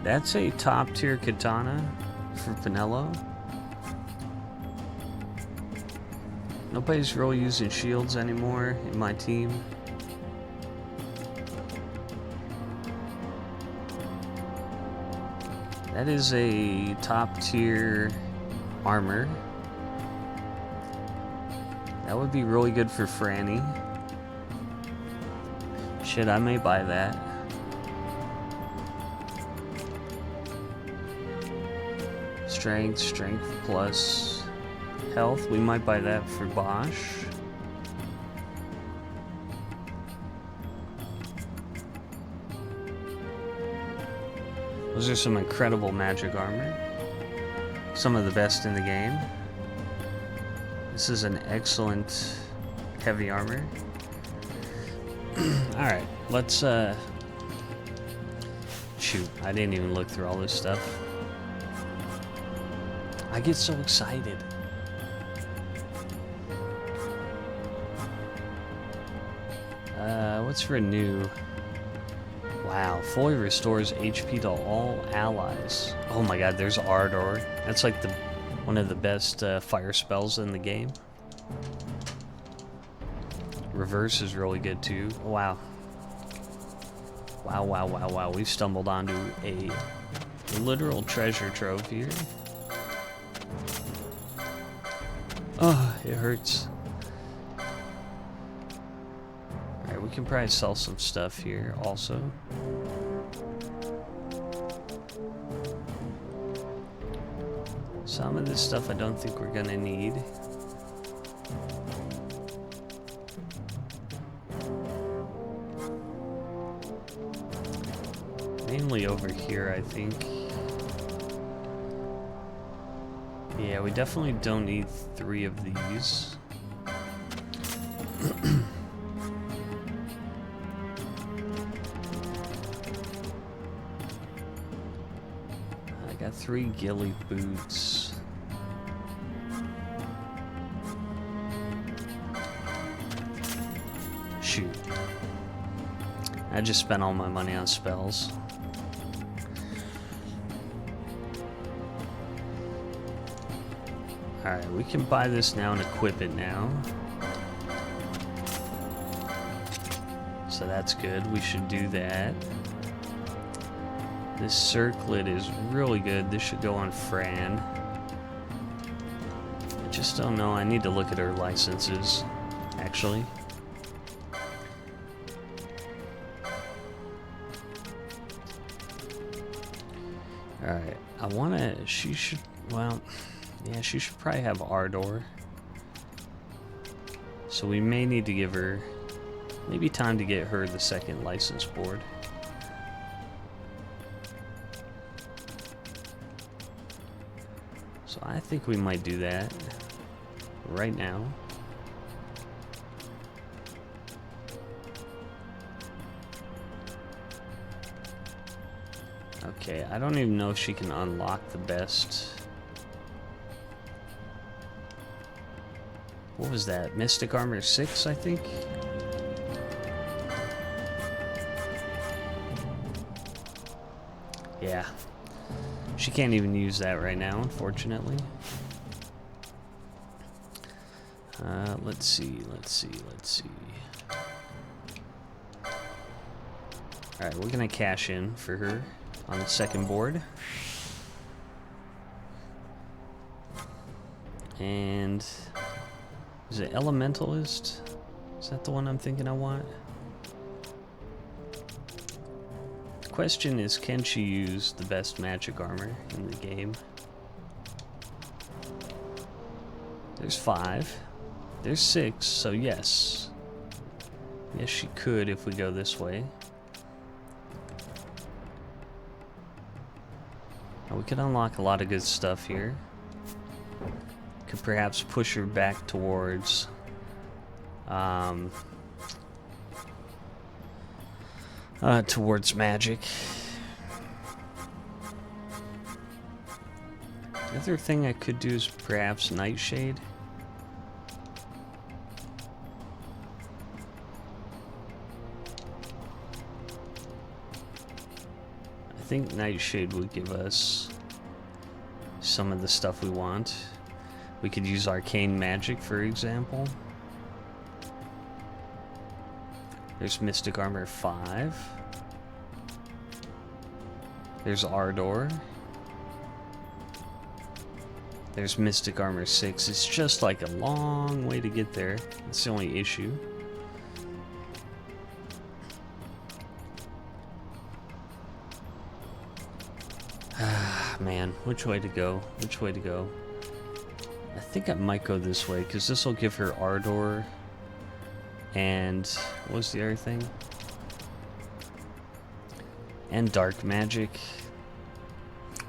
That's a top tier katana for Pinello. Nobody's really using shields anymore in my team. That is a top tier armor. That would be really good for Franny. Shit, I may buy that. Strength plus health. We might buy that for Bosch. Those are some incredible magic armor. Some of the best in the game. This is an excellent heavy armor. Alright, let's shoot, I didn't even look through all this stuff. I get so excited. What's renew? Wow, fully restores HP to all allies. Oh my god, there's Ardor. That's like one of the best fire spells in the game. Reverse is really good too. Wow. Wow. We've stumbled onto a literal treasure trove here. Oh, it hurts. Alright, we can probably sell some stuff here also. Some of this stuff I don't think we're gonna need. Mainly over here, I think. Yeah, we definitely don't need 3 of these. I got 3 ghillie boots. Shoot. I just spent all my money on spells. Alright, we can buy this now and equip it now. So that's good. We should do that. This circlet is really good. This should go on Fran. I just don't know. I need to look at her licenses, actually. Alright, I wanna... She should... Well... Yeah, she should probably have Ardor. So we may need to give her... Maybe time to get her the second license board. So I think we might do that right now. Okay, I don't even know if she can unlock the best. What was that? Mystic Armor 6, I think? Yeah. She can't even use that right now, unfortunately. Let's see. Alright, we're gonna cash in for her on the second board. And is it Elementalist? Is that the one I'm thinking I want? The question is, can she use the best magic armor in the game? There's 5. There's 6, so yes. Yes, she could if we go this way. Now, we could unlock a lot of good stuff here. Could perhaps push her back towards towards magic. The other thing I could do is perhaps Nightshade. I think Nightshade would give us some of the stuff we want. We could use Arcane Magic, for example. There's Mystic Armor 5. There's Ardor. There's Mystic Armor 6. It's just like a long way to get there. That's the only issue. Man, which way to go? Which way to go? I think I might go this way, because this will give her Ardor. And what's the other thing? And Dark Magic.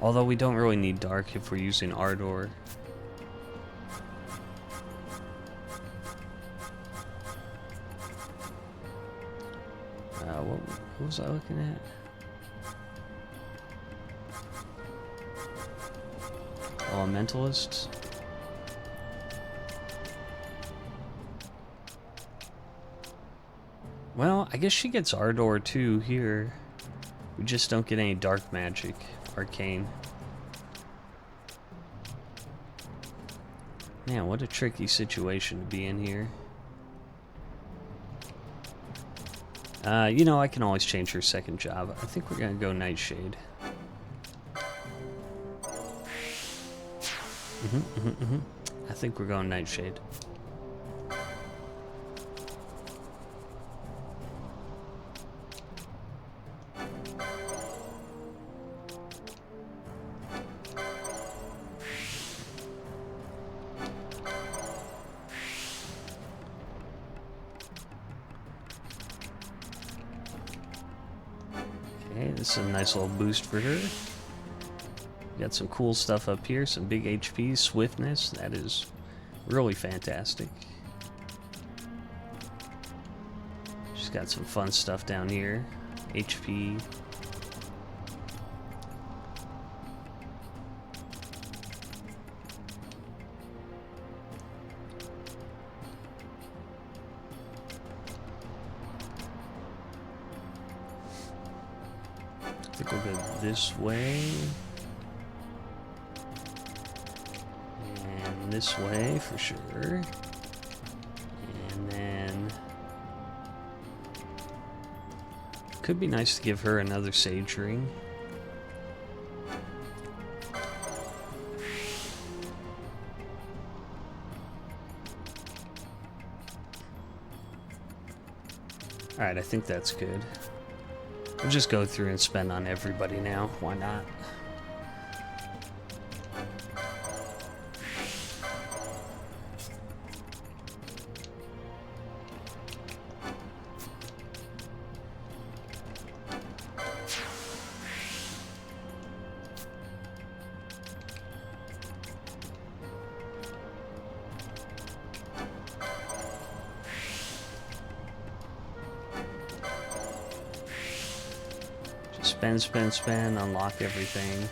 Although we don't really need Dark if we're using Ardor. What was I looking at? Elementalist. Well, I guess she gets Ardor too here. We just don't get any Dark Magic, Arcane. Man, what a tricky situation to be in here. You know, I can always change her second job. I think we're gonna go Nightshade. I think we're going Nightshade. Okay, this is a nice little boost for her. Got some cool stuff up here, some big HP, swiftness. That is really fantastic. She's got some fun stuff down here. HP. I think we'll go this way. This way for sure. And then could be nice to give her another Sage Ring. Alright, I think that's good. We'll just go through and spend on everybody now. Why not? Spend, spend, spend, unlock everything.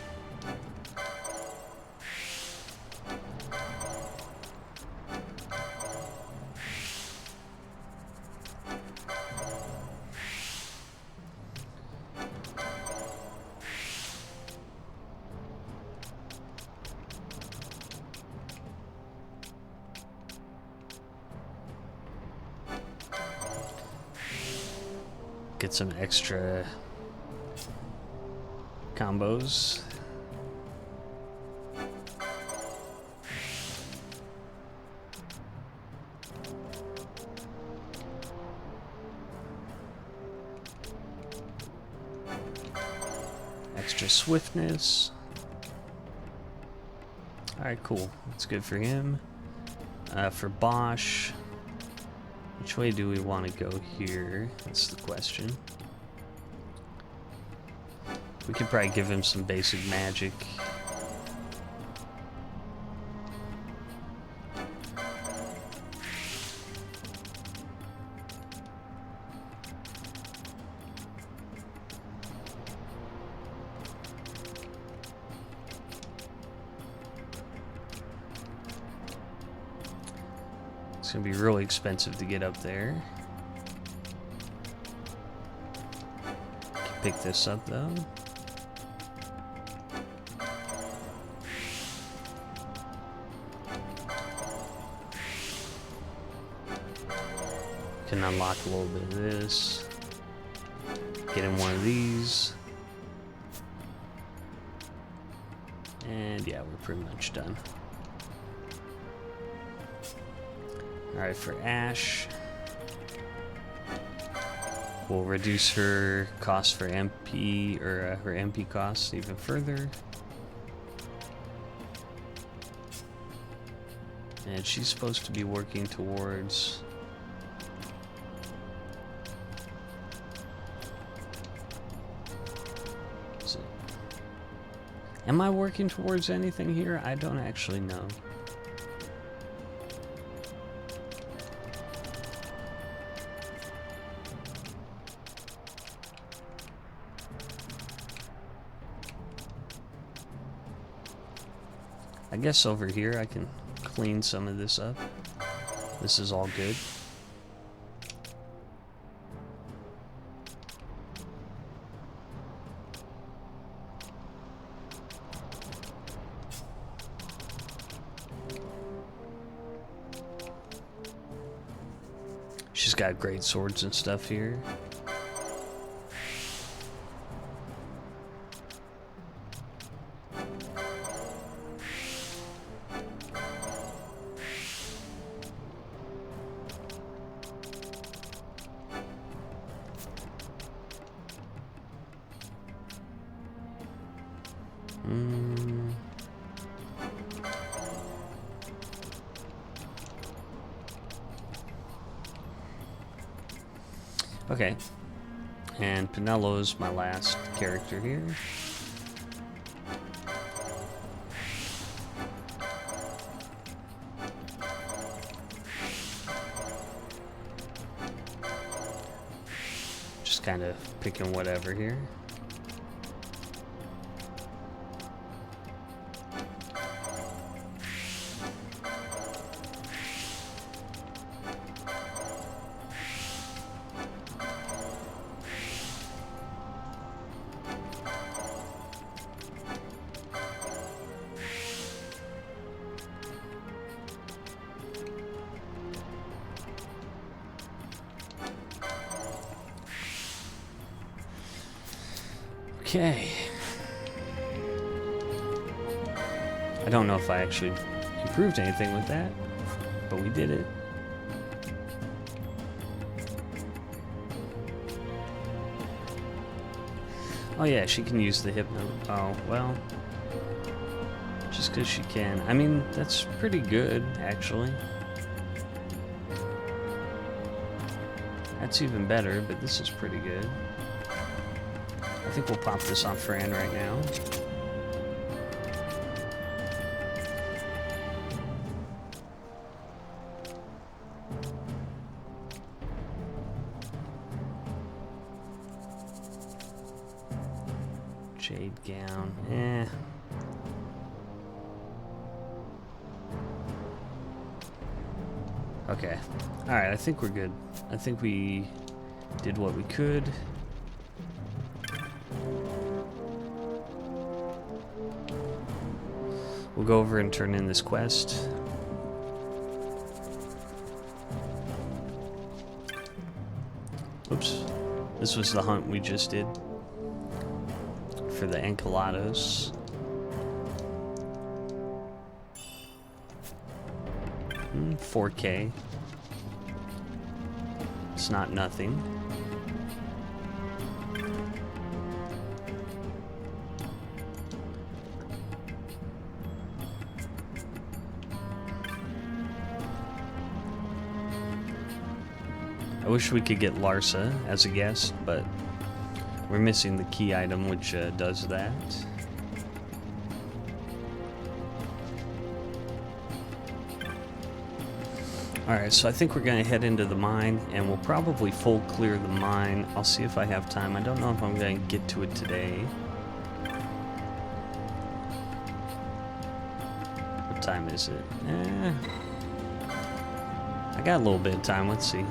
Get some extra combos. Extra swiftness. Alright, cool. That's good for him. For Bosch, which way do we want to go here? That's the question. We could probably give him some basic magic. It's gonna be really expensive to get up there. Can pick this up though. Can unlock a little bit of this. Get him one of these. And yeah, we're pretty much done. Alright, for Ash, we'll reduce her cost for MP, or her MP costs even further. And she's supposed to be working towards... Am I working towards anything here? I don't actually know. I guess over here I can clean some of this up. This is all good. She's got great swords and stuff here. Okay, and Pinello's my last character here. Just kind of picking whatever here. Okay. I don't know if I actually improved anything with that, but we did it. Oh yeah, she can use the hypno. Oh, well. Just because she can. I mean, that's pretty good, actually. That's even better, but this is pretty good. I think we'll pop this on Fran right now. Jade gown. Eh. Okay. Alright, I think we're good. I think we did what we could. We'll go over and turn in this quest. Oops. This was the hunt we just did for the enchiladas. 4K. It's not nothing. I wish we could get Larsa as a guest, but we're missing the key item which does that. Alright, so I think we're going to head into the mine, and we'll probably full clear the mine. I'll see if I have time. I don't know if I'm going to get to it today. What time is it? I got a little bit of time. Let's see.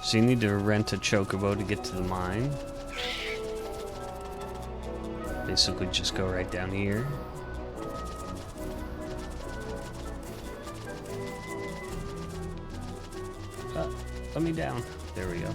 So you need to rent a chocobo to get to the mine. Basically just go right down here. Let me down. There we go.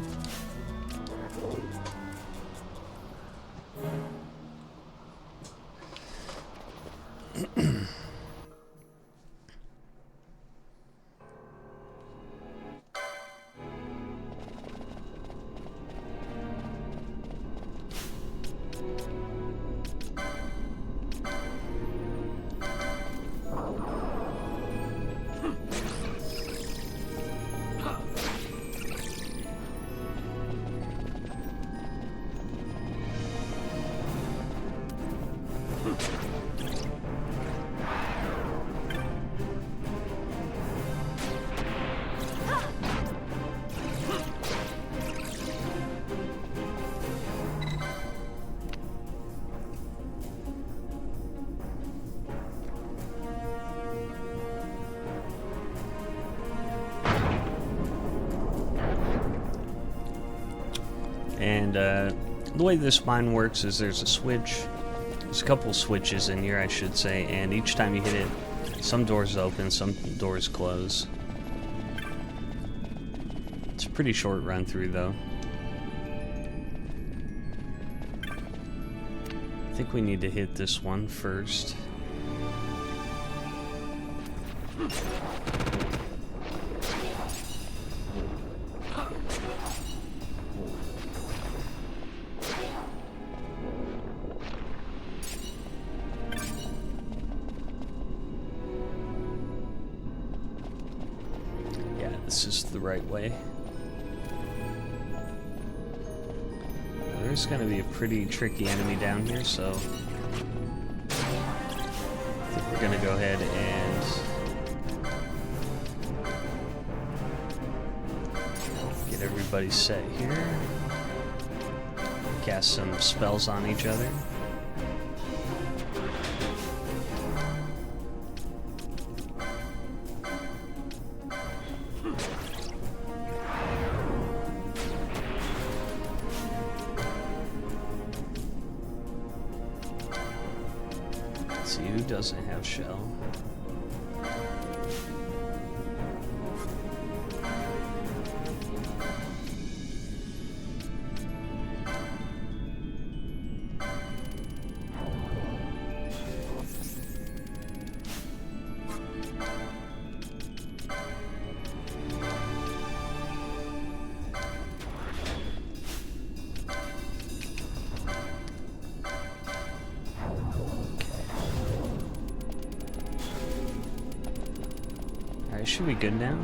And the way this mine works is there's a switch. There's a couple switches in here, I should say, and each time you hit it, some doors open, some doors close. It's a pretty short run through, though. I think we need to hit this one first. This is the right way. There's going to be a pretty tricky enemy down here, so I think we're going to go ahead and get everybody set here. Cast some spells on each other. See who doesn't have shell. Alright, should be good now.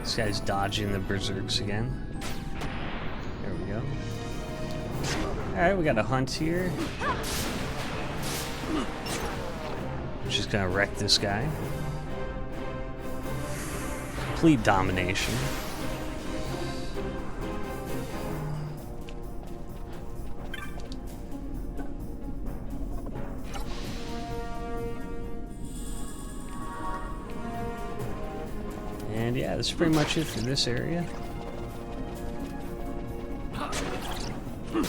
This guy's dodging the berserks again. There we go. Alright, we got a hunt here. Just gonna wreck this guy. Complete domination. And yeah, that's pretty much it for this area. I'm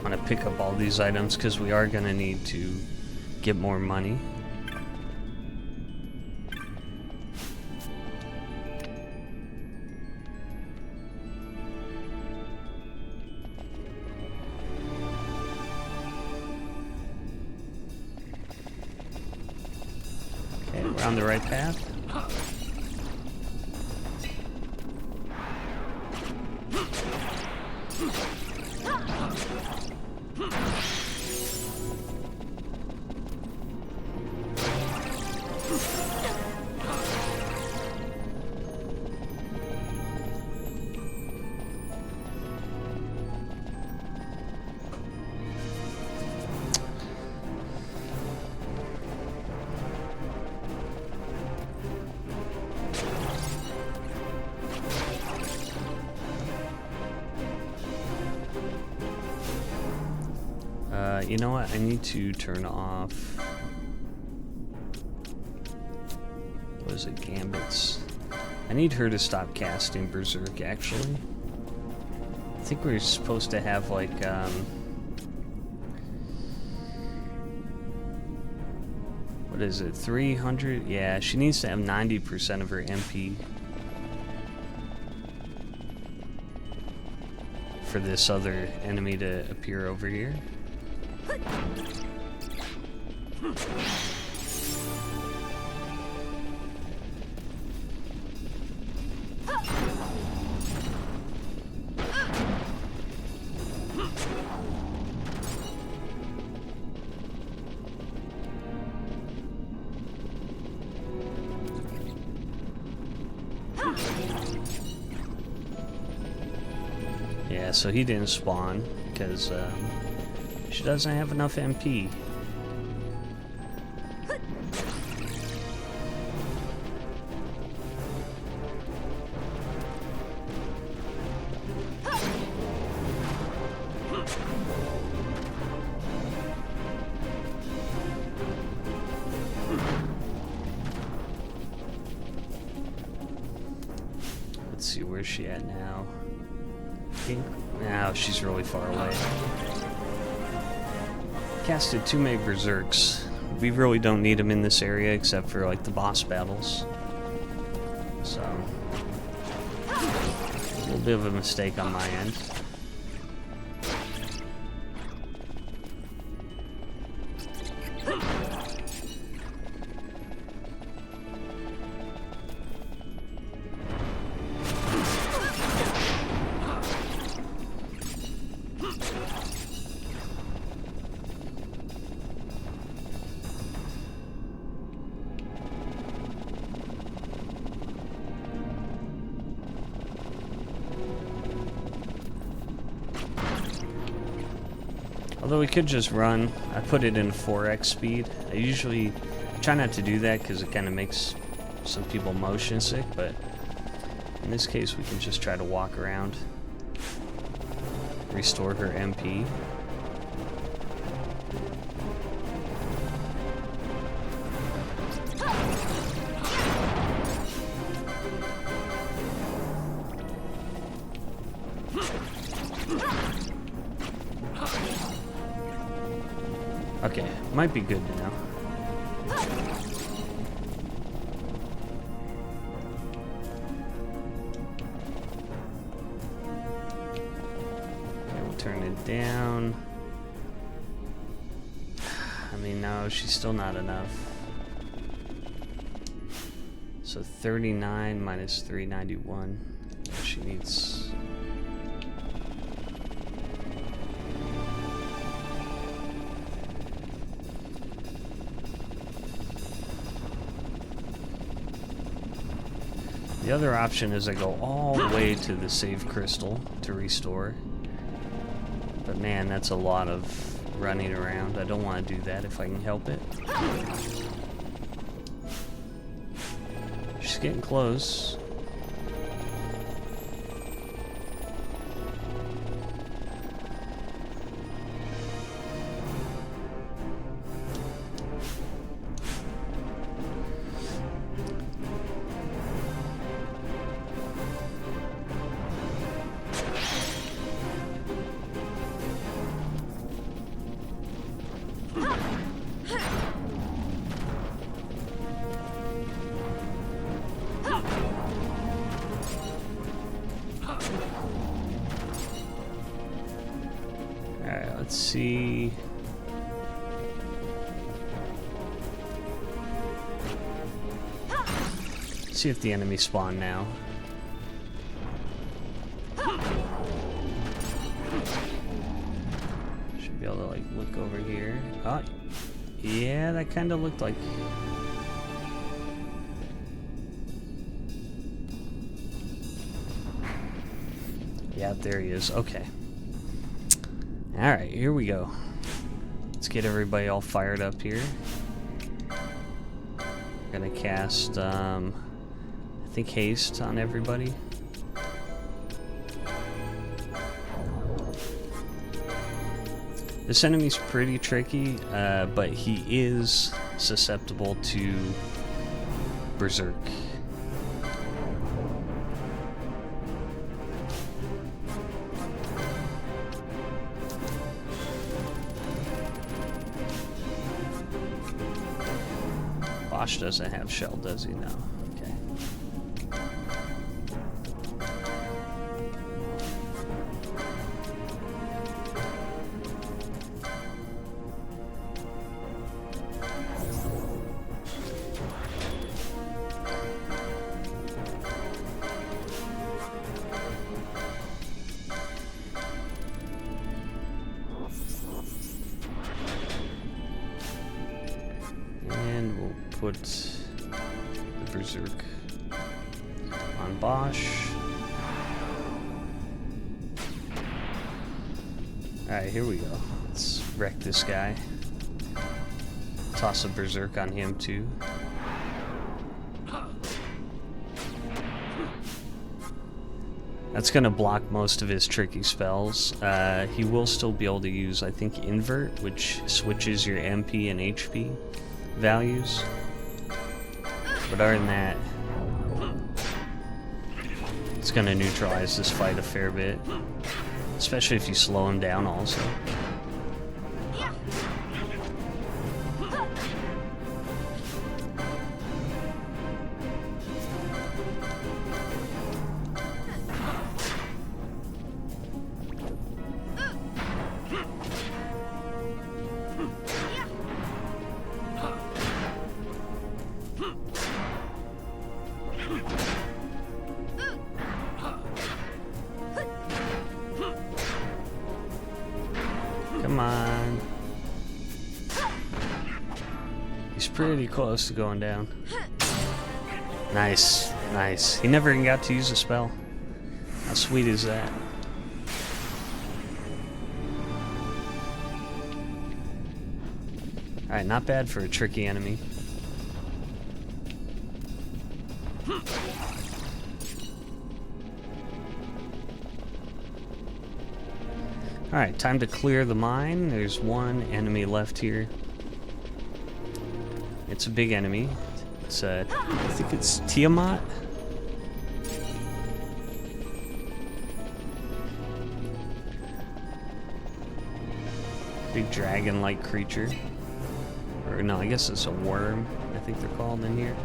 gonna pick up all these items because we are gonna need to get more money. Okay, we're on the right path. You know what? I need to turn off. What is it? Gambits. I need her to stop casting Berserk, actually. I think we're supposed to have, like, what is it? 300? Yeah, she needs to have 90% of her MP for this other enemy to appear over here. Yeah, so he didn't spawn because she doesn't have enough MP. Let's see, where's she at now? Now she's really far away. Casted too many berserks. We really don't need them in this area except for like the boss battles. So, a little bit of a mistake on my end. Although we could just run. I put it in 4x speed. I usually try not to do that because it kind of makes some people motion sick, but in this case we can just try to walk around, restore her MP. Okay, might be good now. Okay, we'll turn it down. I mean, no, she's still not enough. So 39 minus 391. She needs... The other option is I go all the way to the save crystal to restore. But man, that's a lot of running around. I don't want to do that if I can help it. She's getting close. Alright, let's see. See if the enemy spawn now. Should be able to like look over here. Oh, yeah, that kind of looked like. Yeah, there he is. Okay. Alright, here we go. Let's get everybody all fired up here. Gonna cast, I think haste on everybody. This enemy's pretty tricky, but he is susceptible to berserk. Bosch doesn't have shell, does he? No. Okay. And we'll put the berserk on Bosch. Alright, here we go. Let's wreck this guy. Toss a berserk on him too. That's gonna block most of his tricky spells. He will still be able to use, I think, invert, which switches your MP and HP values. But other than that, it's gonna neutralize this fight a fair bit. Especially if you slow him down also. Come on. He's pretty close to going down. Nice, nice. He never even got to use a spell. How sweet is that? Alright, not bad for a tricky enemy. Alright, time to clear the mine. There's one enemy left here. It's a big enemy. It's I think it's Tiamat. Big dragon-like creature. Or no, I guess it's a worm, I think they're called in here.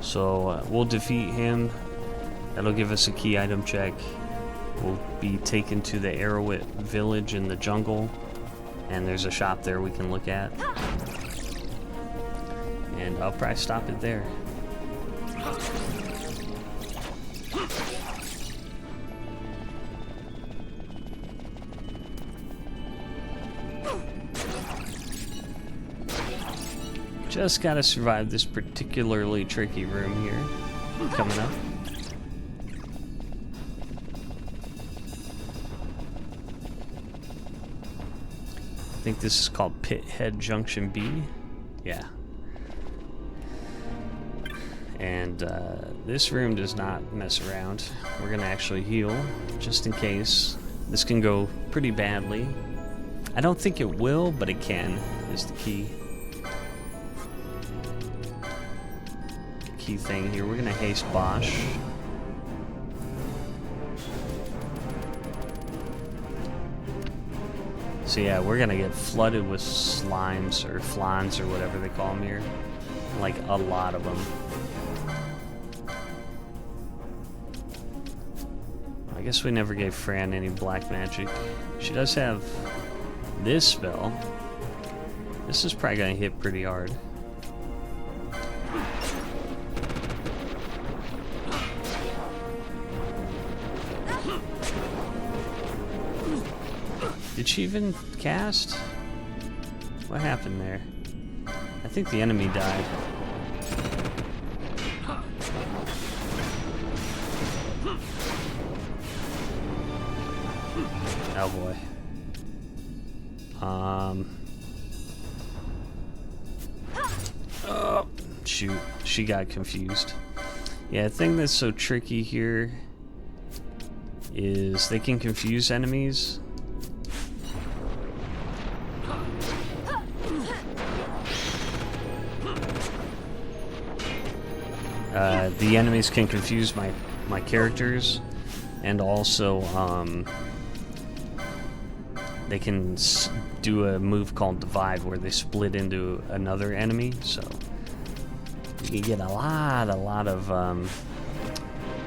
So we'll defeat him. That'll give us a key item check. We'll be taken to the Arrowit village in the jungle, and there's a shop there we can look at. And I'll probably stop it there. Just gotta survive this particularly tricky room here. Coming up. I think this is called Pithead Junction B. Yeah. And this room does not mess around. We're gonna actually heal, just in case. This can go pretty badly. I don't think it will, but it can, is the key. Key thing here. We're gonna haste Bosch. So yeah, we're gonna get flooded with slimes or flans or whatever they call them here. Like a lot of them. I guess we never gave Fran any black magic. She does have this spell. This is probably gonna hit pretty hard. Did she even cast? What happened there? I think the enemy died. Oh boy. Oh, shoot. She got confused. Yeah, the thing that's so tricky here is they can confuse enemies. The enemies can confuse my characters, and also they can do a move called Divide where they split into another enemy. So you can get a lot of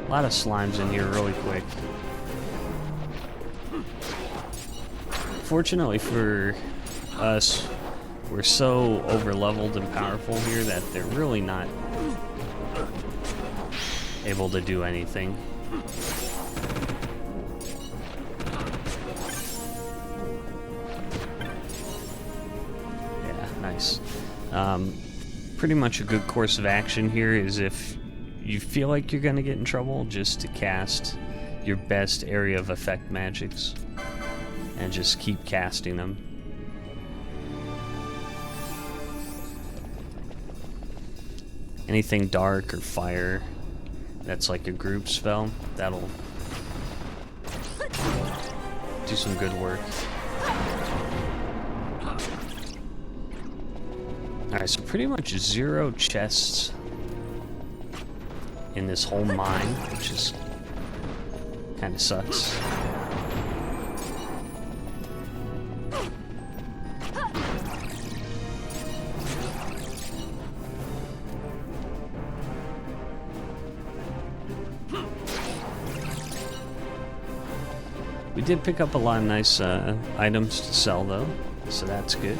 slimes in here really quick. Fortunately for us, we're so over leveled and powerful here that they're really not able to do anything. Yeah, nice. Pretty much a good course of action here is if you feel like you're gonna get in trouble, just to cast your best area of effect magics and just keep casting them. Anything dark or fire that's like a group spell, that'll do some good work. Alright, so pretty much 0 chests in this whole mine, which is kind of sucks. We did pick up a lot of nice items to sell though, so that's good.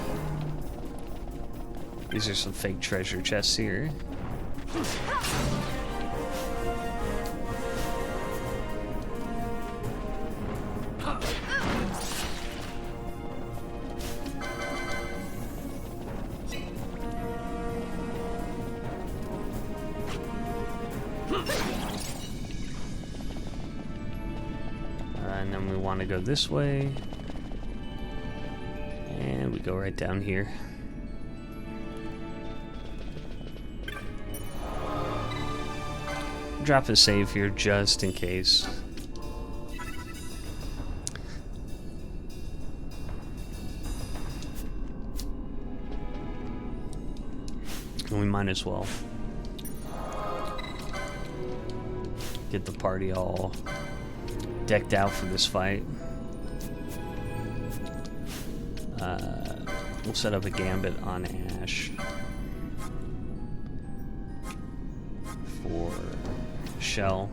These are some fake treasure chests here. And then we want to go this way. And we go right down here. Drop a save here just in case. And we might as well get the party all decked out for this fight. We'll set up a gambit on Ash for Shell,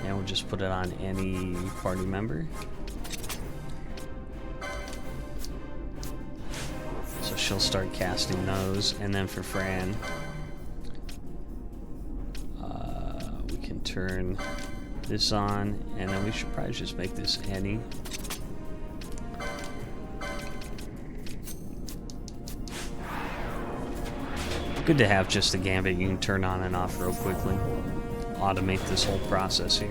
and we'll just put it on any party member. So she'll start casting those, and then for Fran, we can turn this on, and then we should probably just make this any. Good to have just a gambit you can turn on and off real quickly. Automate this whole process here.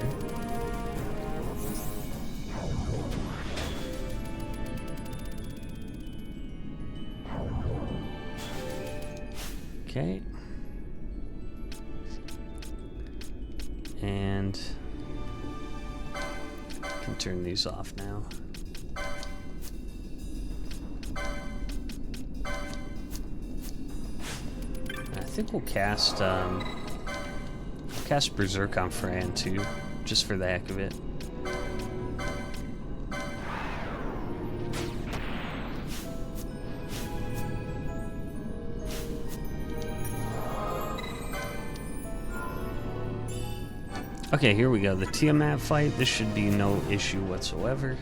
Okay. And I can turn these off now. I think we'll cast Berserk on Fran too, just for the heck of it. Okay, here we go. The Tiamat fight. This should be no issue whatsoever.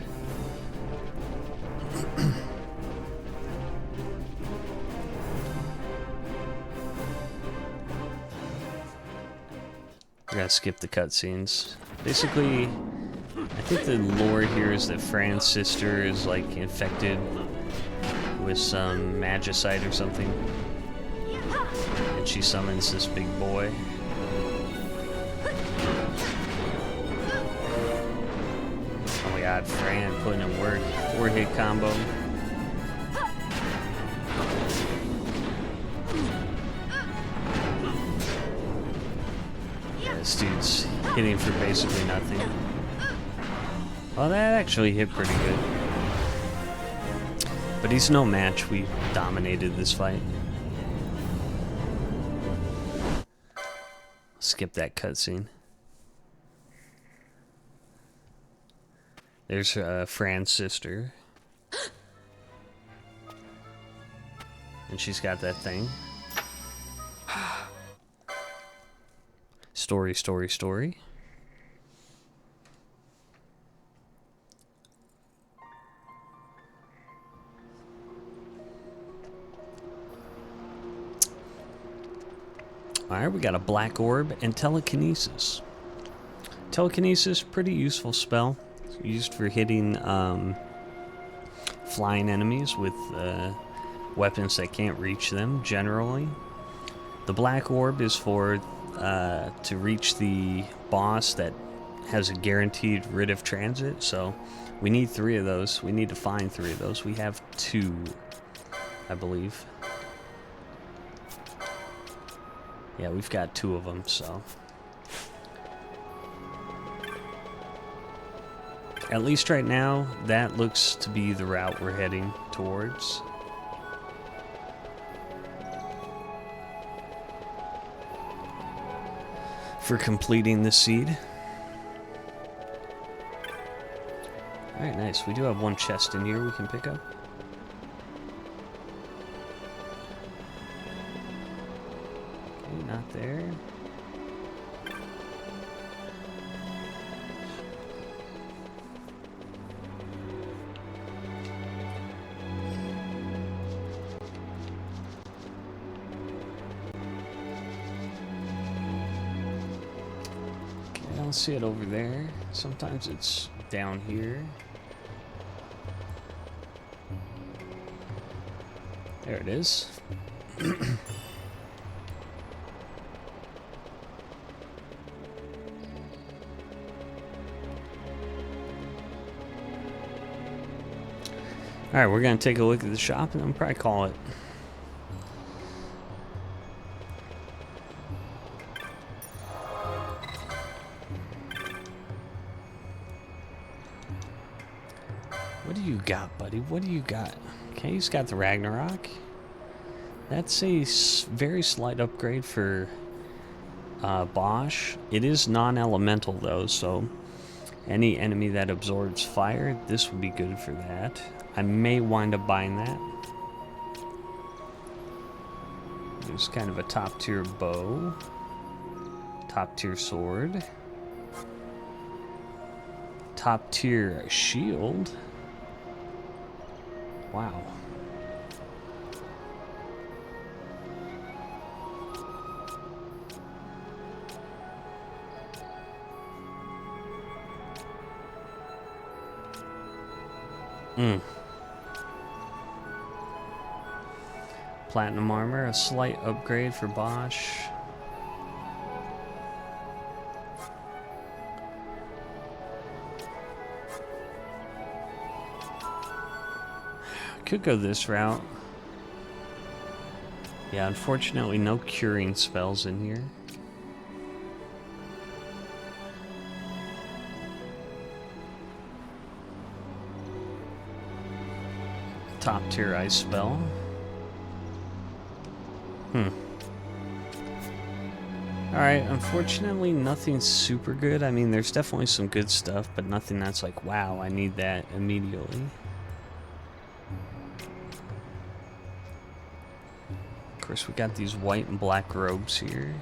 We're gonna skip the cutscenes. Basically, I think the lore here is that Fran's sister is like infected with some magicite or something, and she summons this big boy. Oh my god, Fran putting in work. 4-hit combo. This dude's hitting for basically nothing. Well, that actually hit pretty good. But he's no match. We dominated this fight. Skip that cutscene. There's Fran's sister. And she's got that thing. Story, story, story. Alright, we got a black orb and telekinesis. Telekinesis, pretty useful spell. It's used for hitting flying enemies with weapons that can't reach them, generally. The black orb is for to reach the boss that has a guaranteed writ of transit, so we need 3 of those. We need to find 3 of those. We have 2, I believe. Yeah, we've got 2 of them, so. At least right now, that looks to be the route we're heading towards. For completing the seed. Alright, nice. We do have 1 chest in here we can pick up. Okay, not there. I don't see it over there. Sometimes it's down here. There it is. Alright, we're going to take a look at the shop and then we'll probably call it. What do you got, buddy? What do you got? Okay, he's got the Ragnarok. That's a very slight upgrade for Bosch. It is non-elemental though, so any enemy that absorbs fire, this would be good for that. I may wind up buying that. There's kind of a top tier bow, top tier sword, top tier shield. Wow. platinum armor, a slight upgrade for Bosch. Could go this route. Yeah, unfortunately no curing spells in here. Top tier ice spell. Alright, unfortunately nothing super good. I mean, there's definitely some good stuff, but nothing that's like, wow, I need that immediately. Of course, we got these white and black robes here.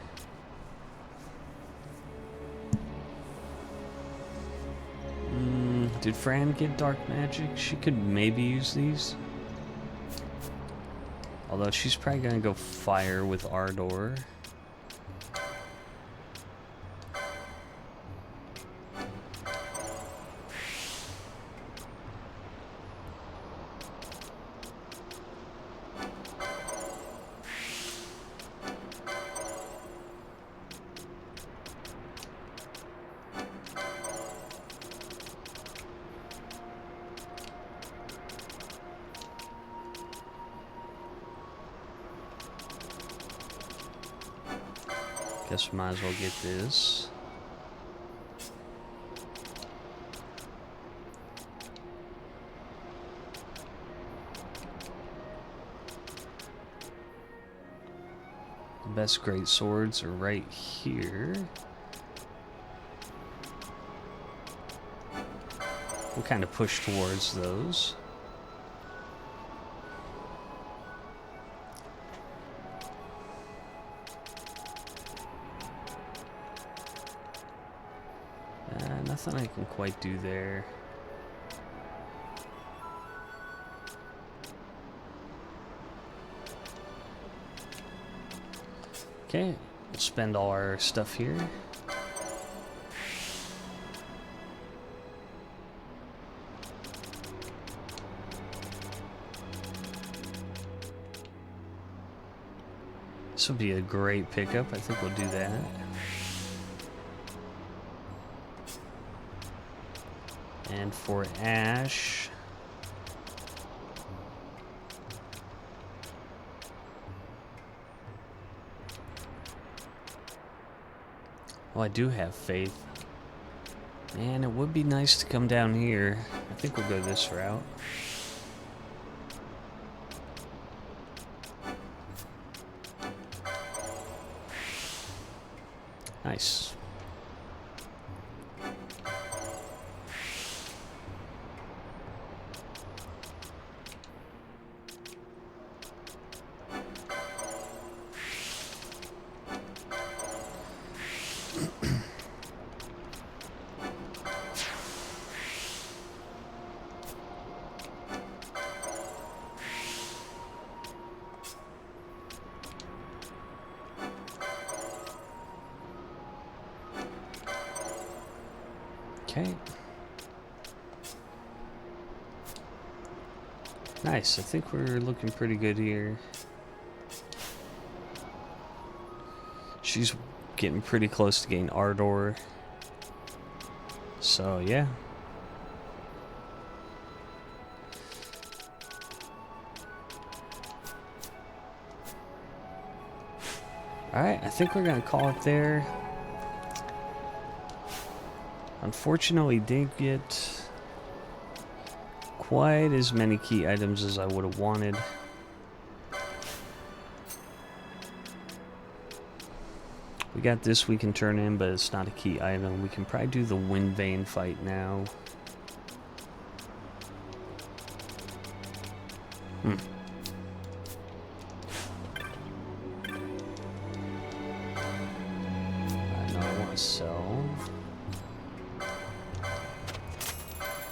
Did Fran get dark magic? She could maybe use these. Although she's probably gonna go fire with Ardor. Guess we might as well get this. The best great swords are right here. We'll kind of push towards those. Nothing I can quite do there. Okay, we'll spend all our stuff here. This would be a great pickup. I think we'll do that. And for Ash, well, I do have faith. Man, it would be nice to come down here. I think we'll go this route. Nice. Okay. Nice. I think we're looking pretty good here. She's getting pretty close to getting Ardor. So, yeah. Alright, I think we're going to call it there. Unfortunately, didn't get quite as many key items as I would have wanted. We got this we can turn in, but it's not a key item. We can probably do the Wind Vein fight now. I know I want to sell.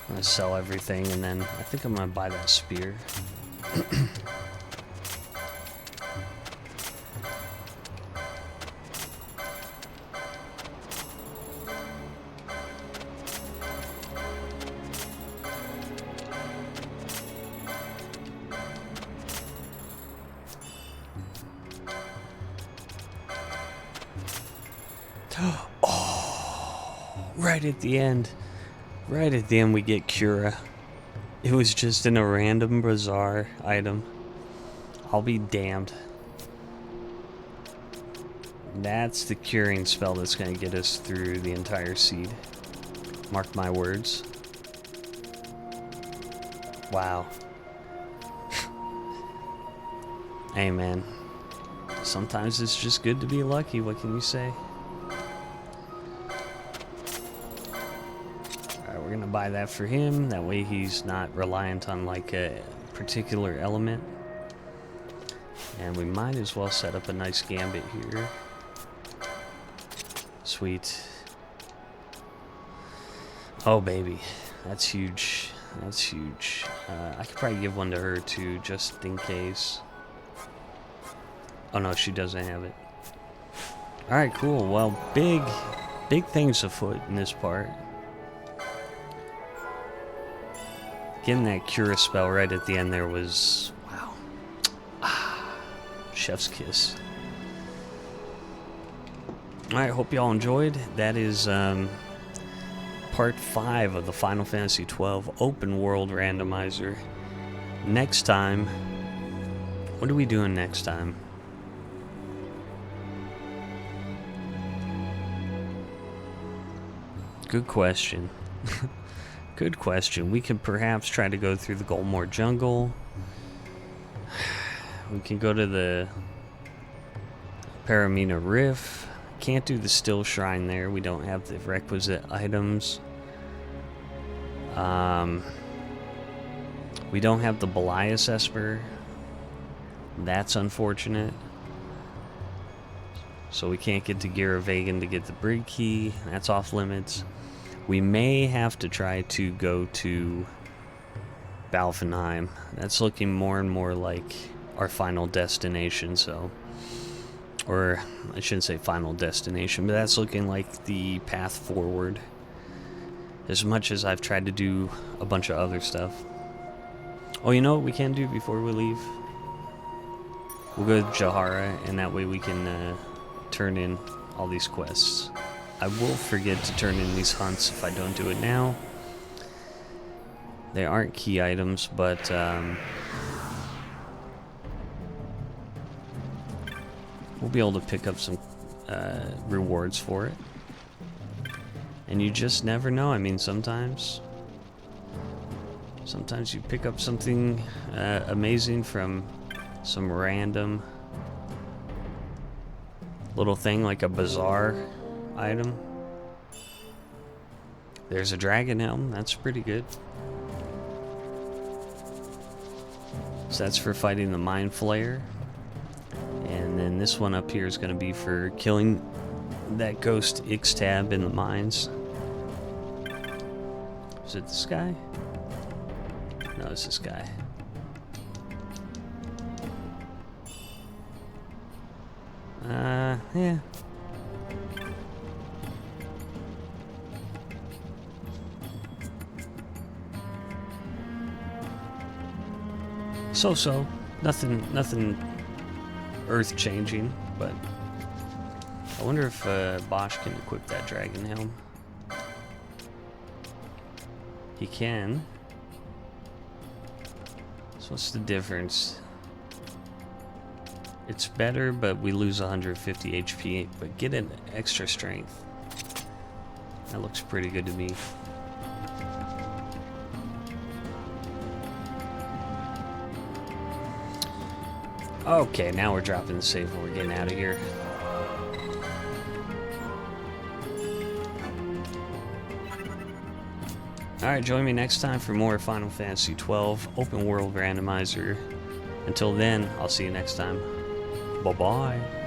I'm gonna sell everything, and then I think I'm gonna buy that spear. Right at the end. Right at the end we get Cura. It was just in a random bizarre item. I'll be damned. That's the curing spell that's going to get us through the entire seed. Mark my words. Wow. Hey man, sometimes it's just good to be lucky, what can you say? Alright, we're gonna buy that for him, that way he's not reliant on like a particular element. And we might as well set up a nice gambit here. Sweet. Oh baby, that's huge, that's huge. I could probably give one to her too, just in case. Oh no, she doesn't have it. Alright, cool. Well, big things afoot in this part. Getting that Cura spell right at the end there was, wow. Chef's kiss. Alright, hope y'all enjoyed. That is part 5 of the Final Fantasy 12 Open World Randomizer. Next time, what are we doing next time? Good question. Good question. We could perhaps try to go through the Goldmore Jungle. We can go to the Paramina Rift. Can't do the Still Shrine there. We don't have the requisite items. We don't have the Belias Esper. That's unfortunate. So we can't get to Gira Vegan to get the Brig Key. That's off limits. We may have to try to go to Balfenheim. That's looking more and more like our final destination, so... Or, I shouldn't say final destination, but that's looking like the path forward. As much as I've tried to do a bunch of other stuff. Oh, you know what we can do before we leave? We'll go to Jahara, and that way we can turn in all these quests. I will forget to turn in these hunts if I don't do it now. They aren't key items, but we'll be able to pick up some rewards for it. And you just never know. I mean, sometimes you pick up something amazing from some random little thing like a bizarre item. There's a dragon helm. That's pretty good. So that's for fighting the Mind Flayer. And then this one up here is going to be for killing that ghost Ixtab in the mines. Is it this guy? No, it's this guy. Yeah. So. Nothing earth-changing, but I wonder if Bosch can equip that dragon helm. He can. So what's the difference? It's better, but we lose 150 HP, but get an extra strength. That looks pretty good to me. Okay, now we're dropping the save and we're getting out of here. Alright, join me next time for more Final Fantasy 12 Open World Randomizer. Until then, I'll see you next time. Bye-bye.